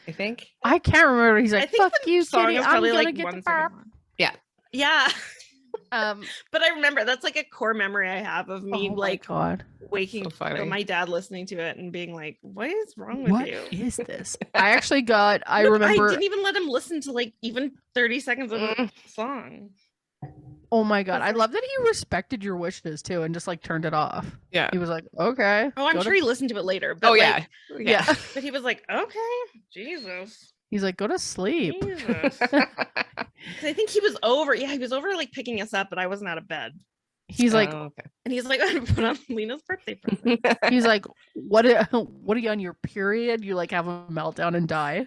I think. I can't remember. He's I like, think fuck the you, song kitty. is I'm probably gonna like get 1 the second burp. long. Yeah. Yeah. Um, But I remember that's like a core memory I have of me oh like my God. waking So funny. my dad listening to it and being like, what is wrong with What you? is this? I actually got, I Look, remember, I didn't even let him listen to like even 30 seconds of the Mm. song. oh my God. I That's- love that he respected your wishes too and just like turned it off. Yeah. He was like, okay. Oh, I'm go sure to- he listened to it later. But Oh like, yeah. Yeah. but he was like, okay, Jesus. He's like, go to sleep. Jesus. 'Cause I think he was over. Yeah, he was over like picking us up, but I wasn't out of bed. He's like, Oh, okay. And he's like, I'm gonna put on Lena's birthday present. he's like, what are you on your period? You like have a meltdown and die?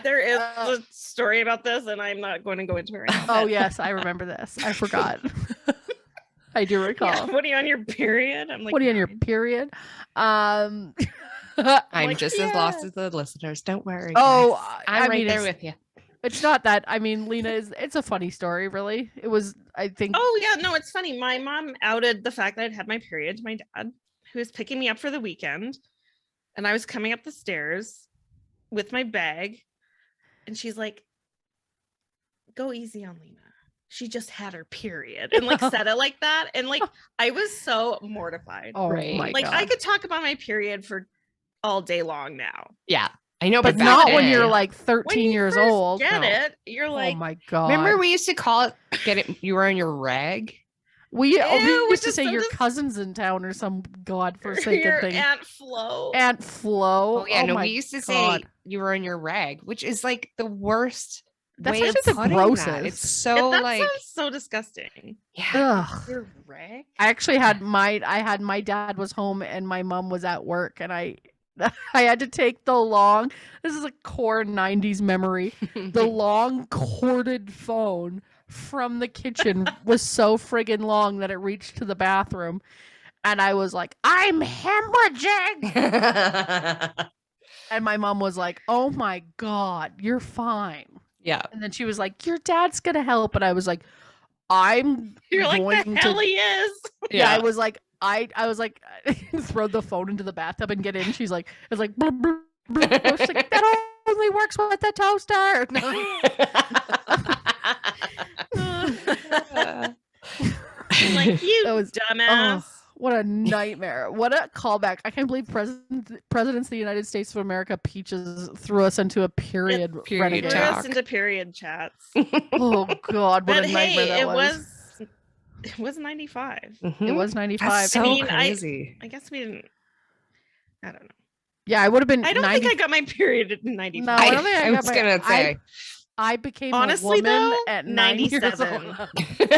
There is a story about this, and I'm not going to go into it right now. Oh but- yes, I remember this. I forgot. I do recall. Yeah, what are you on your period? I'm like, What are you on your 9. period? I'm like, just as lost yeah. as the listeners. Don't worry. Oh, guys. I I'm right mean, there it's- with you. It's not that. I mean, Lena is. It's a funny story, really. It was. I think. Oh yeah, no, it's funny. My mom outed the fact that I'd had my period to my dad, who was picking me up for the weekend, and I was coming up the stairs with my bag, and she's like, "Go easy on Lena. She just had her period," and like said it like that, and like I was so mortified. Oh Right. my Like God. I could talk about my period for all day long now. Yeah. I know, but back not when then- you're like When 13 you years first old. get No. it, you're like, Oh my God. Remember we used to call it get it you were on your rag? we Ew, used to just say so your dis- cousin's in town or some godforsaken your thing. Aunt Flo. Aunt Flo. Oh yeah, no, my we used to say God. you were on your rag, which is like the worst That's way of actually the putting that. grossest. It's so that like sounds so disgusting. yeah, Ugh. your rag. I actually had my dad was home and my mom was at work and I had to take this is a core 90s memory. The long corded phone from the kitchen was so friggin' long that it reached to the bathroom. And I was like, I'm hemorrhaging. And my mom was like, oh my God, you're fine. Yeah. And then she was like, your dad's going to help. And I was like, I'm You're like, going the hell he is. Yeah, I was like, I was like, throw the phone into the bathtub and get in. She's like, it's like, bloop, bloop, bloop, bloop. She's like, that only works with the toaster. Like, you That was- dumbass. Oh, what a nightmare! What a callback! I can't believe presidents of the United States of America Peaches threw us into a period Period renegade. Threw talk. us into period chats. Oh God, what But a nightmare hey, that it was 95. It was 95. That's so I mean, crazy. I guess we didn't. I don't know. Yeah, I would have been. I don't 90 think I got my period in 95. No, I don't think I I got was my- gonna say I became Honestly, a woman though, at 9 years 97. old.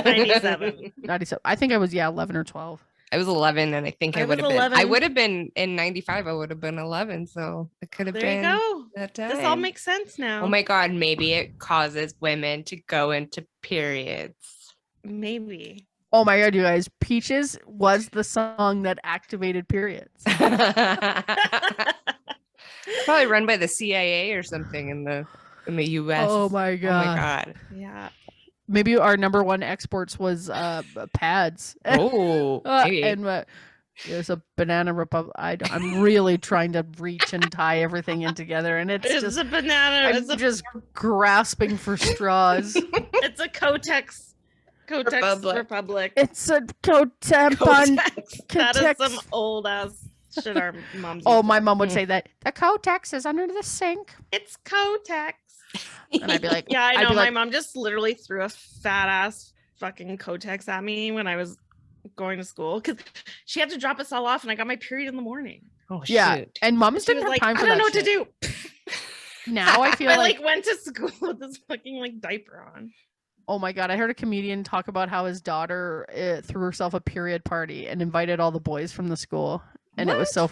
97. 97. I think I was 11 or 12. I was 11, and I think I I would was have been. I 11. would have been in 95. I would have been 11, so it could have There you been go. that This all time. makes sense now. Oh my God, maybe it causes women to go into periods. Maybe. Oh my God, you guys. Peaches was the song that activated periods. Probably run by the CIA or something in the US. Oh my God. Oh my God. Yeah. Maybe our number one exports was pads. Oh, maybe. And there's a banana republic. I'm really trying to reach and tie everything in together, and it's It's just a banana. I'm just grasping for straws. It's a Kotex Republic. Republic. It's a tampon. Kotex. That is Kotex. some old ass shit our moms. Oh, used to my say. mom would say that the Kotex is under the sink, It's Kotex. and I'd be like, Yeah, I I'd know. be My like, mom just literally threw a fat ass fucking Kotex at me when I was going to school because she had to drop us all off, and I got my period in the morning. Oh, yeah. shoot. And moms She didn't was have like, time I for don't that know what to shit. do. Now I feel I like, went to school with this fucking like diaper on. oh my God, I heard a comedian talk about how his daughter threw herself a period party and invited all the boys from the school, and it was so,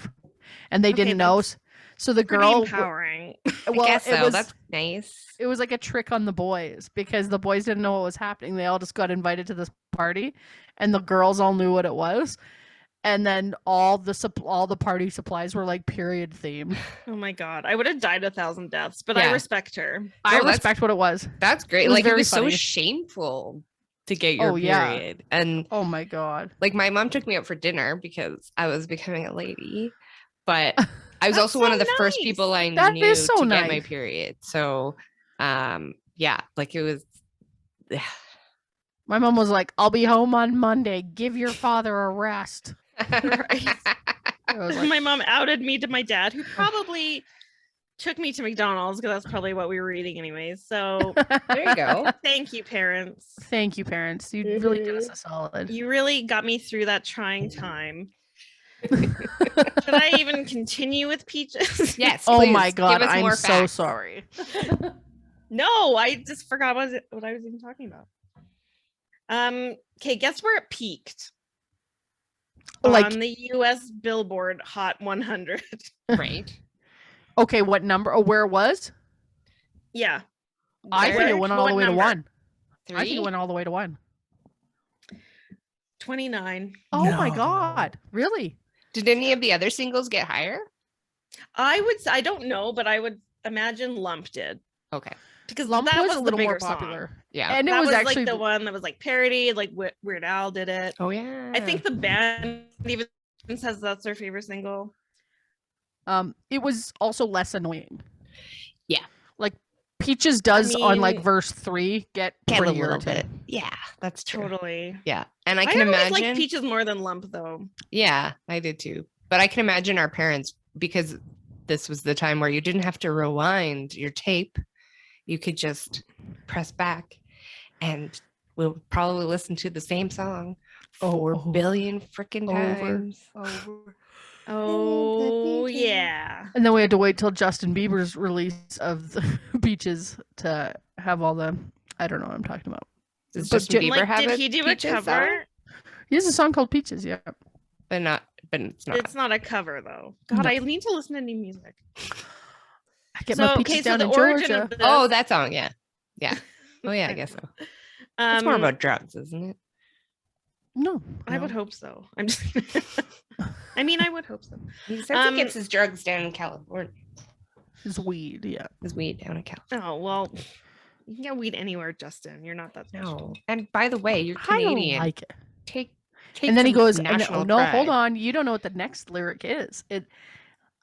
and they Okay, didn't know. that's So the Pretty girl, empowering. well, I guess it so. was That's nice. it was like a trick on the boys because the boys didn't know what was happening. They all just got invited to this party, and the girls all knew what it was. and then all the party supplies were like period themed. Oh my god, I would have died 1,000 deaths, but I Yeah. respect her. I that's- respect what it was. That's great. It was Like, it very was so funny. shameful to get your Oh, yeah. period. And Oh my god. like, my mom took me out for dinner because I was becoming a lady. But I was That's also one so of the first nice. people I That knew is so to get my nice. period. So, yeah, like, it was. My mom was like, "I'll be home on Monday. Give your father a rest." Right. I was like, My mom outed me to my dad, who probably took me to McDonald's because that's probably what we were eating anyways. So There you go. thank you, parents. "Thank you, parents. You really did us a solid." You really got me through that trying time. Should I even continue with peaches? Yes. Oh please, my god, give us I'm more so facts. sorry. No, I just forgot what I was even talking about. Okay, guess where it peaked? Like, On the US Billboard Hot 100. Right. okay, what number? Oh, where it was? Yeah. I think Where? it went all What the way to number? 1. I think Three? it went all the way to 1. 29. Oh my No. god, really? Did any of the other singles get higher? I don't know, but I would imagine Lump did. Okay. Because Lump that was was a the little more bigger song. popular, Yeah. and it That was was actually like the one that was like parodied, like Weird Al did it. Oh, yeah. I think the band even says that's their favorite single. It was also less annoying. Yeah. Like Peaches does on like mean- verse 3 get Get a pretty little bit. irritating. Yeah, that's true. Totally. Yeah. And I I can always imagine. like Peaches more than Lump though. Yeah, I did too. But I can imagine our parents, because this was the time where you didn't have to rewind your tape. You could just press back and we'll probably listen to the same song 4 billion freaking times. Over. Oh yeah. And then we had to wait till Justin Bieber's release of the Peaches to have all the, I don't know what I'm talking about. Does But Justin J- Bieber Like, have did a he do a Peaches cover? song? He has a song called Peaches, yeah. But it's not. It's not a cover though. God, No. I need to listen to new music. I get my Peaches down the in origin Georgia. of this, Oh, that song, yeah. Yeah. Oh yeah, I guess so. It's more about drugs, isn't it? No. I would hope so. I'm just I mean, I would hope so. He says he gets his drugs down in California. His weed, yeah. His weed down in California. Oh well, you can get weed anywhere, Justin. You're not that special. No. And by the way, you're I Canadian. don't like it. Take And then he some goes, and, national no, hold pride. on. You don't know what the next lyric is.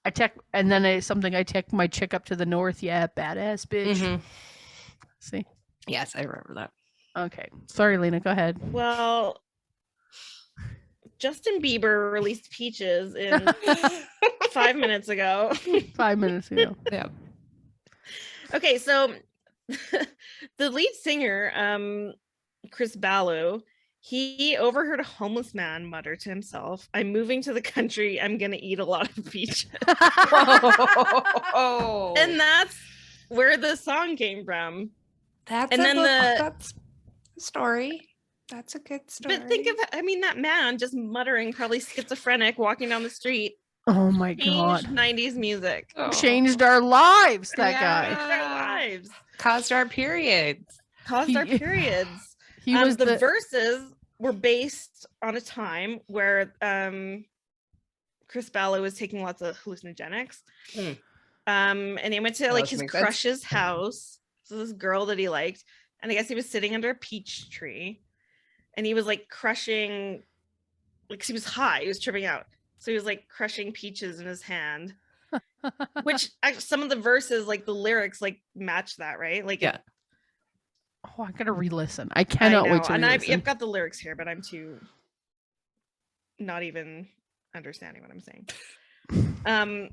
I take my chick up to the north. Yeah, badass bitch. Mhm. See? Yes, I remember that. Okay. Sorry, Lena. Go ahead. Well, Justin Bieber released Peaches in 5 minutes ago. 5 minutes ago. Yeah. Okay, so the lead singer, Chris Ballew, he overheard a homeless man mutter to himself, "I'm moving to the country. I'm gonna eat a lot of peaches." Oh. And that's where the song came from. that's and a then book- the- that's a story. That's a good story. But think of, I mean, that man just muttering, probably schizophrenic, walking down the street, Oh my changed god. 90s music. Oh. Changed our lives, that Yeah. guy. Changed our lives. Caused our periods. Caused our He- periods. He was the verses were based on a time where Chris Ballew was taking lots of hallucinogenics. And he went to like that his makes sense. crush's house. So this girl that he liked. And I guess he was sitting under a peach tree. And he was like crushing, like he was high, he was tripping out. So he was like crushing peaches in his hand. Which some of the verses, like the lyrics, like match that, right? Like Yeah. Oh, I'm gonna re-listen. I cannot wait to and re-listen. I've got the lyrics here, but I'm too not even understanding what I'm saying.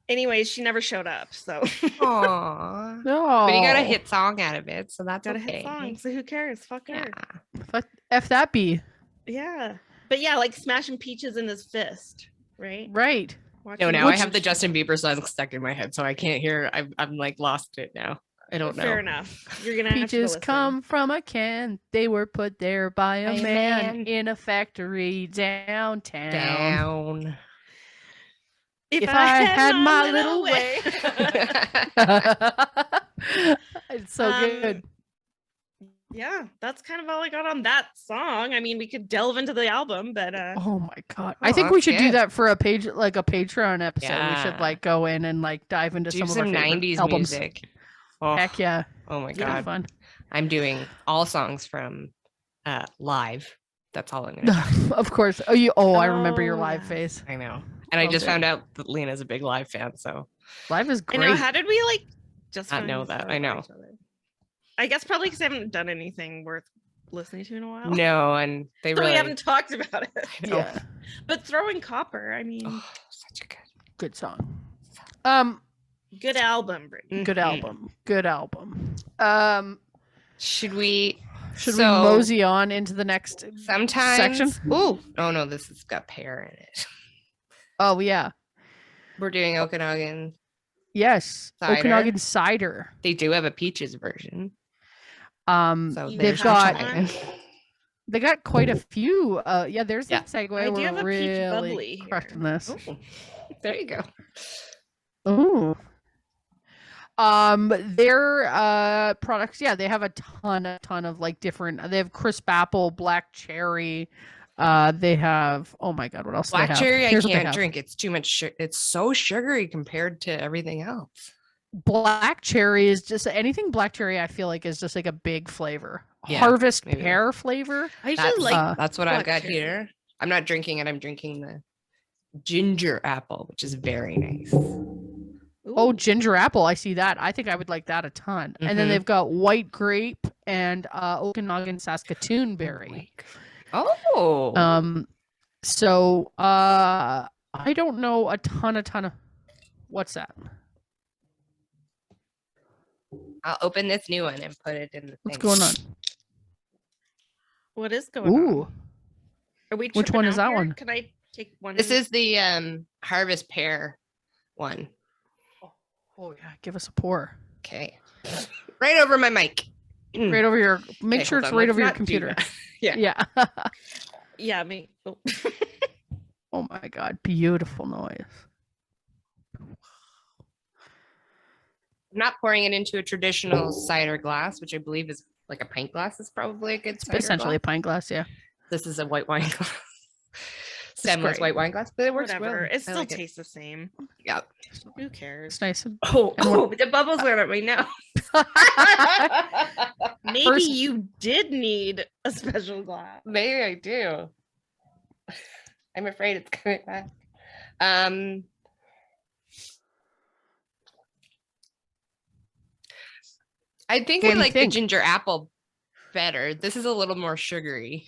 Anyways, she never showed up, so Aww. No. But you got a hit song out of it, so that's got a okay. hit song. So who cares? Fuck her. Yeah. F that be. Yeah. But yeah, like smashing peaches in his fist, right? Right. No, Watching- now Which- I have the Justin Bieber song stuck in my head, so I can't hear. I'm like lost it now. I don't know. Fair enough. You're gonna have to go Peaches listen. come from a can. They were put there by a By a man man. in a factory downtown. Down. If I had my little little way. It's so good. Yeah, that's kind of all I got on that song. I mean, we could delve into the album, but Oh my god! Oh, I think we that's should do good. that for a page, like a Patreon episode. We should Yeah. like go in and like dive into Do some of some our favorite 90s albums. music. Oh, Heck yeah! oh my It'd be god. fun. I'm doing all songs from live. That's all I'm gonna do. Of course. I remember your Oh, live yes. face. I know. And I Love just it. found out that Lena's a big live fan, so Live is I great. know. How did we like just Not find know this that. out I about know. each other? I guess probably because I haven't done anything worth listening to in a while. no, and they So really we haven't talked about it. I know. Yeah, But Throwing Copper, I mean, Oh, such a good. good song. good album, Brittany. Good Mhm. album. Good album. Should we Should so, we mosey on into the next sometimes section? Ooh, oh no, this has got pear in it. Oh yeah. We're doing Okanagan. Yes. Cider. Okanagan Cider. They do have a peaches version. So You there's they've got one? they got quite a few. There's Yeah. the segue. I do We're have a peach bubbly really here. crushing this. Ooh, there you go. Ooh. Their products, yeah, they have a ton of like different. They have crisp apple, black cherry. They have, oh my god, what else? do they Black have? cherry, I Here's what they can't have. drink. It's too much. It's so sugary compared to everything else. Black cherry is just anything black cherry. I feel like is just like a big flavor. Yeah, Harvest maybe. pear flavor. I usually That's, like that's what I've black got cherry. here. I'm not drinking it. I'm drinking the ginger apple, which is very nice. Oh, Ooh. ginger apple. I see that. I think I would like that a ton. And then Mhm. they've got white grape and Okanagan Saskatoon berry. Oh, So I don't know a ton of what's that? I'll open this new one and put it in the What's thing. going on? What is going on? Ooh, Are we Which tripping one is out that here? one? Can I take one? This and- is the harvest pear one. oh yeah, give us a pour. Okay, right over my mic. Right over your. Make Okay, sure hold it's on, right let's over your not do computer. that. Yeah. Yeah. Yeah, me. Oh. Oh my god, beautiful noise. I'm not pouring it into a traditional cider glass, which I believe is like a pint glass. Is probably a good cider Essentially a glass. pint glass, yeah. This is a white wine glass. Stemless great. white wine glass, but it works Whatever. well. It I still like tastes the same. Yeah. Who cares? It's nice. Oh, And what- oh, the bubbles went up my nose. Maybe First- you did need a special glass. Maybe I do. I'm afraid it's coming back. I think What I do you like think? the ginger apple better. This is a little more sugary.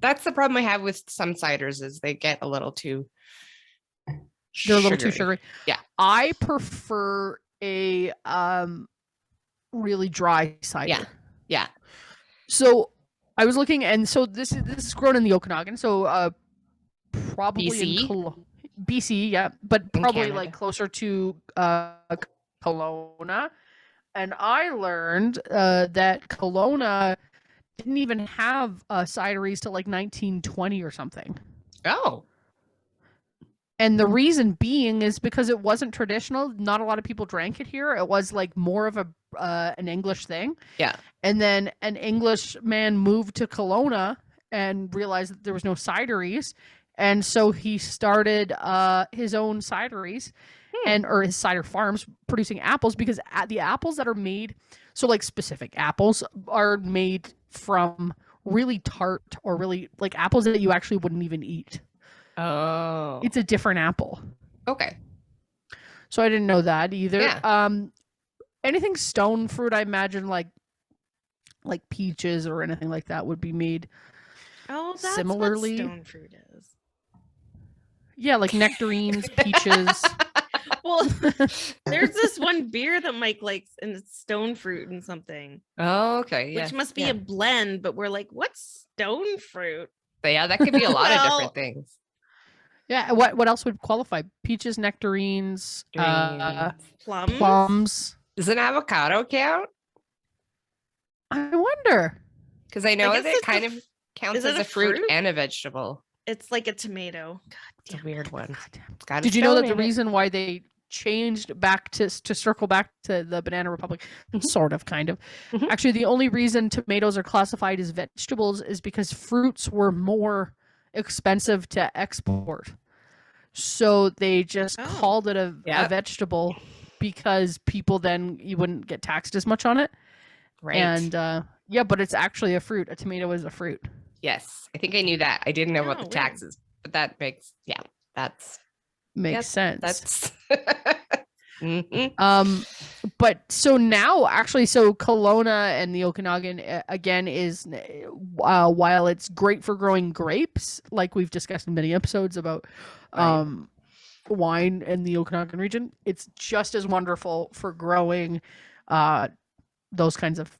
That's the problem I have with some ciders is they get a little too They're a little too sugary. Yeah. I prefer a really dry cider. Yeah. So I was looking, and so this is grown in the Okanagan, so probably BC? in BC, yeah, but In probably Canada. like closer to Kelowna. And I learned that Kelowna didn't even have cideries till like 1920 or something. Oh. And the reason being is because it wasn't traditional. Not a lot of people drank it here. It was like more of a an English thing. Yeah. And then an English man moved to Kelowna and realized that there was no cideries, and so he started his own cideries, or his cider farms producing apples, because the apples that are made, so like specific apples are made from really tart or really like apples that you actually wouldn't even eat. Oh. It's a different apple. Okay. So I didn't know that either. Yeah. Anything stone fruit, I imagine like peaches or anything like that would be made. Oh, that's Similarly- what stone fruit is. Yeah, like nectarines, peaches. Well, there's this one beer that Mike likes, and it's stone fruit and something, Oh, okay. Yeah. which must be yeah. a blend. But we're like, what's stone fruit? But yeah, that could be a lot of Well- different things. Yeah, what else would qualify? Peaches, nectarines, Greens. Plums. plums. Does an avocado count? I wonder. Because I know guess that it it's kind a of f- counts is it as a a fruit fruit? and a vegetable. It's like a tomato. It's a weird one. God damn. It's got a Did you know that stone the in it. reason why they changed back to circle back to the Banana Republic, sort of, kind of. Mhm. Actually, the only reason tomatoes are classified as vegetables is because fruits were more expensive to export. So they just called it a vegetable because people then you wouldn't get taxed as much on it. Right. And but it's actually a fruit. A tomato is a fruit. Yes, I think I knew that. I didn't know about the weird. taxes, but that makes Makes sense. That's But so now actually, so Kelowna and the Okanagan again is while it's great for growing grapes, like we've discussed in many episodes about wine in the Okanagan region, it's just as wonderful for growing those kinds of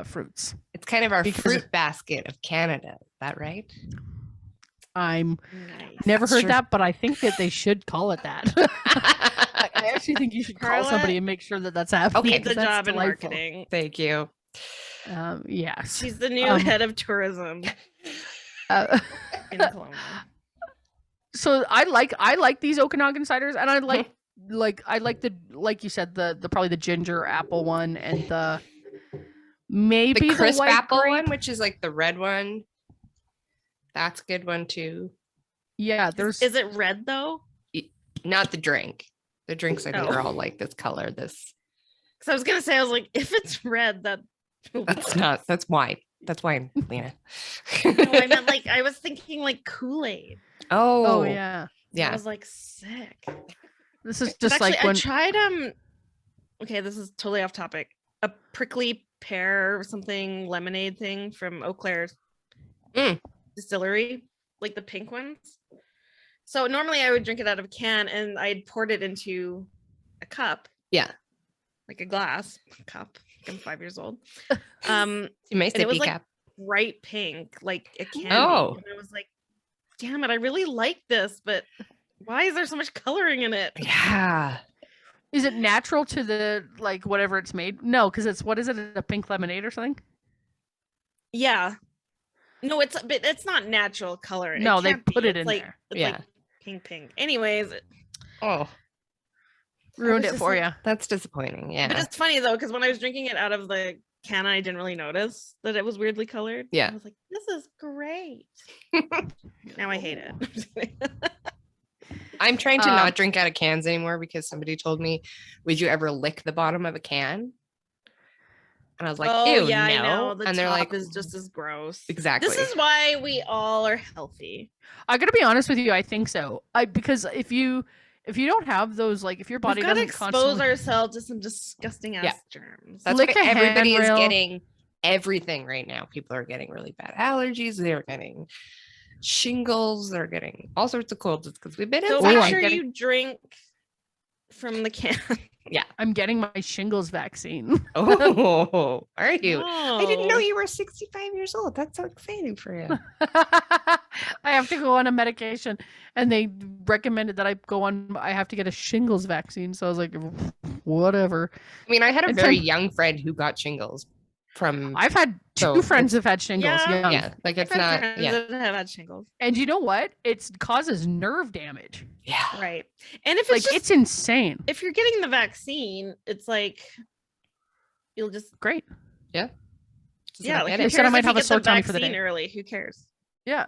fruits. It's kind of our fruit basket of Canada. Is that right? I'm never heard that, but I think that they should call it that. I actually think you should call somebody and make sure that that's happening. Okay, the job in marketing. Thank you. Yes. She's the new head of tourism in Kelowna. So I like these Okanagan ciders, and I like the, like you said, the probably the ginger apple one, and the maybe the crisp white apple grape one, which is like the red one. That's a good one too. Yeah, Is it red though? Not the drink. The drinks I think are all like this color. This. Because I was gonna say, I was like, if it's red, that's not. That's wine. That's wine, Lena. No, I meant like I was thinking like Kool-Aid. Oh yeah. I was like sick. This is just actually, like when I tried okay, this is totally off topic. A prickly pear or something lemonade thing from Eau Claire's distillery, like the pink ones. So normally I would drink it out of a can, and I'd poured it into a cup. Yeah. Like a glass cup. I'm 5 years old. You may say it was like cap. Bright pink, like a candy. Oh. And I was like, damn it, I really like this, but why is there so much coloring in it? Yeah. Is it natural to the like whatever it's made? No, because it's what is it? A pink lemonade or something? Yeah. No, it's not natural color. No, they put it in like, there. It's like pink. Anyways. Ruined it for you. That's disappointing. Yeah. But it's funny though, because when I was drinking it out of the can, I didn't really notice that it was weirdly colored. Yeah. I was like, this is great. Now I hate it. I'm trying to not drink out of cans anymore because somebody told me, would you ever lick the bottom of a can? And I was like, ew, yeah, no. I know. The and they're top like, is just as gross. Exactly. This is why we all are healthy. I gotta be honest with you, I think so. Because if you don't have those, like if your body doesn't expose ourselves to some disgusting ass germs. That's why everybody is getting everything right now. People are getting really bad allergies. They're getting shingles. They're getting all sorts of colds because we've been so inside. make sure you drink from the can. Yeah, I'm getting my shingles vaccine. Oh, are you? Oh. I didn't know you were 65 years old. That's so exciting for you. I have to go on a medication, and they recommended that I have to get a shingles vaccine. So I was like, whatever. I mean, I had a very young friend who got shingles from. I've had two friends who've had shingles. Yeah, like it's not. That have had shingles. And you know what? It causes nerve damage. Yeah. Right. And if it's like it's insane. If you're getting the vaccine, it's like you'll just great. Yeah. Like they said I might have a sore tummy for the day. Early, who cares? Yeah.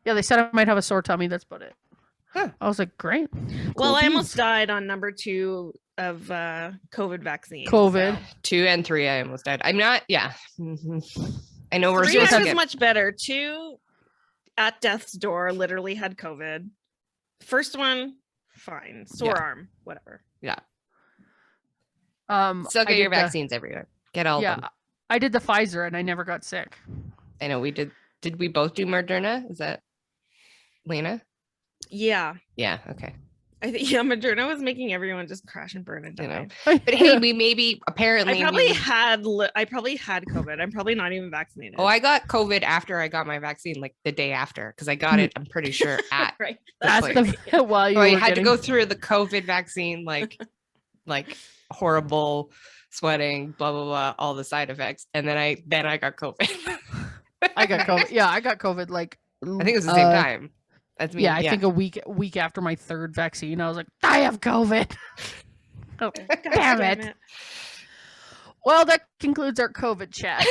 Yeah, they said I might have a sore tummy. That's about it. Huh. I was like, great. Well, I almost died on number 2 of COVID vaccine. COVID 2 and 3. I almost died. I'm not. Yeah. I know we're 3 was much better. 2 at death's door literally had COVID. First one, fine. Sore arm, whatever. Yeah. Still get your vaccines everywhere. Get all of them. I did the Pfizer and I never got sick. I know we did. Did we both do Moderna? Is that Lena? Yeah. Yeah. Okay. I think Moderna was making everyone just crash and burn and die. But hey, we maybe apparently I probably had COVID. I'm probably not even vaccinated. Oh, I got COVID after I got my vaccine, like the day after, because I got it. I'm pretty sure at right. That's while you. I had to go through the COVID vaccine, like horrible sweating, blah blah blah, all the side effects, and then I got COVID. I got COVID. Yeah, I got COVID. Like I think it was the same time. That's me. Yeah, I think a week after my third vaccine, I was like, I have COVID. Oh, damn it. Well, that concludes our COVID chat.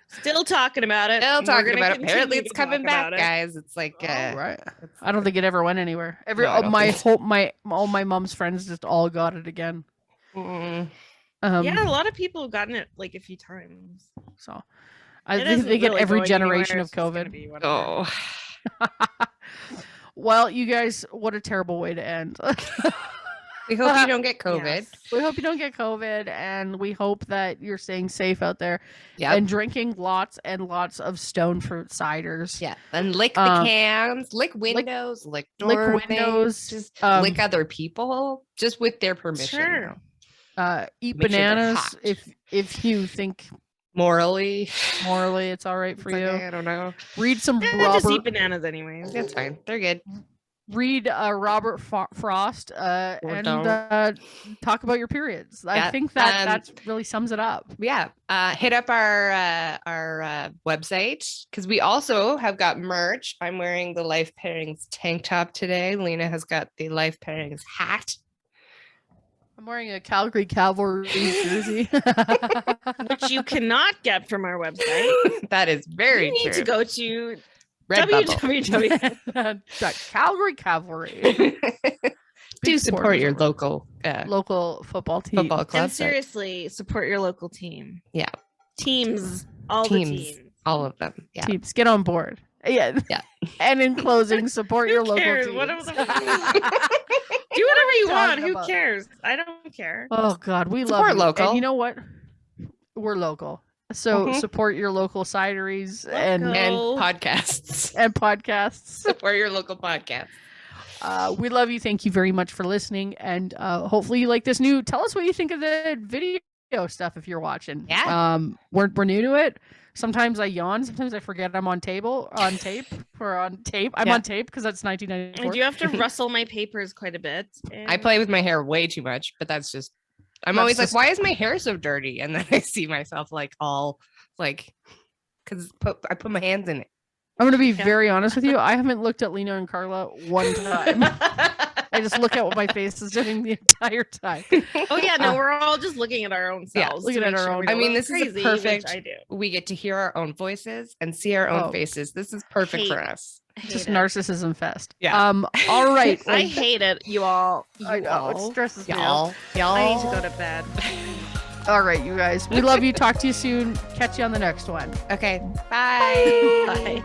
Still talking about it. Still and we're talking gonna about it. Apparently, continue it's to coming talk back, about it. guys. It's like, right. I don't think it ever went anywhere. No, I don't my think so. all my mom's friends just all got it again. Mm. Yeah, a lot of people have gotten it like a few times. So I It think isn't they get really every going generation anywhere, of it's just gonna COVID. be whatever. Oh, Well, you guys, what a terrible way to end. we hope you don't get COVID. Yes. We hope you don't get COVID, and we hope that you're staying safe out there Yeah, and drinking lots and lots of stone fruit ciders. yeah, and lick the cans, lick windows, lick Lick doorways, windows, just lick other people, just with their permission. Sure. Eat Make sure they're bananas hot. if you think Morally, morally it's all right for it's you. okay, I don't know. Read some Yeah, just eat Robert. bananas anyways. That's fine. They're good. Read Robert Frost and don't. talk about your periods. I Yeah, think that really sums it up. Yeah, hit up our website because we also have got merch. I'm wearing the Life Pairings tank top today. Lena has got the Life Pairings hat. I'm wearing a Calgary Cavalry jersey. Which you cannot get from our website. That is very You need true. to go to Redbubble. www. Calgary Cavalry. Do support your local local football team. football club. And seriously, support your local team. Yeah. Teams. All Teams. the teams. All of them. Yeah. Teams, get on board. Yeah. Yeah. And in closing, support your Who local cares? teams. What are the- Do whatever you want. Talking Who about- cares? I don't care. Oh God, we Support love you. local. And you know what? We're local, so Mhm. support your local cideries and Local. And podcasts. and podcasts. Support your local podcast. We love you. Thank you very much for listening, and hopefully you like this new. Tell us what you think of the video stuff if you're watching. Yeah. We're new to it. Sometimes I yawn. Sometimes I forget I'm on tape. I'm Yeah. on tape because that's I 1994. do have to rustle my papers quite a bit. I play with my hair way too much, but that's just I'm That's always just- like, why is my hair so dirty? And then I see myself like all like because I put my hands in it. I'm gonna be Yeah. very honest with you. I haven't looked at Lena and Carla one time. I just look at what my face is doing the entire time. Oh yeah, no, we're all just looking at our own Yeah, selves. looking to at make our sure own- we I don't mean, look this is a crazy, perfect- which I do. We get to hear our own voices and see our own Oh. faces. This is perfect Hate. for us. I Just hate it. narcissism fest. Yeah. All right. I hate it, you all. I know, it stresses me out. Y'all. I need to go to bed. All right, you guys. We love you. Talk to you soon. Catch you on the next one. Okay. Bye. Bye.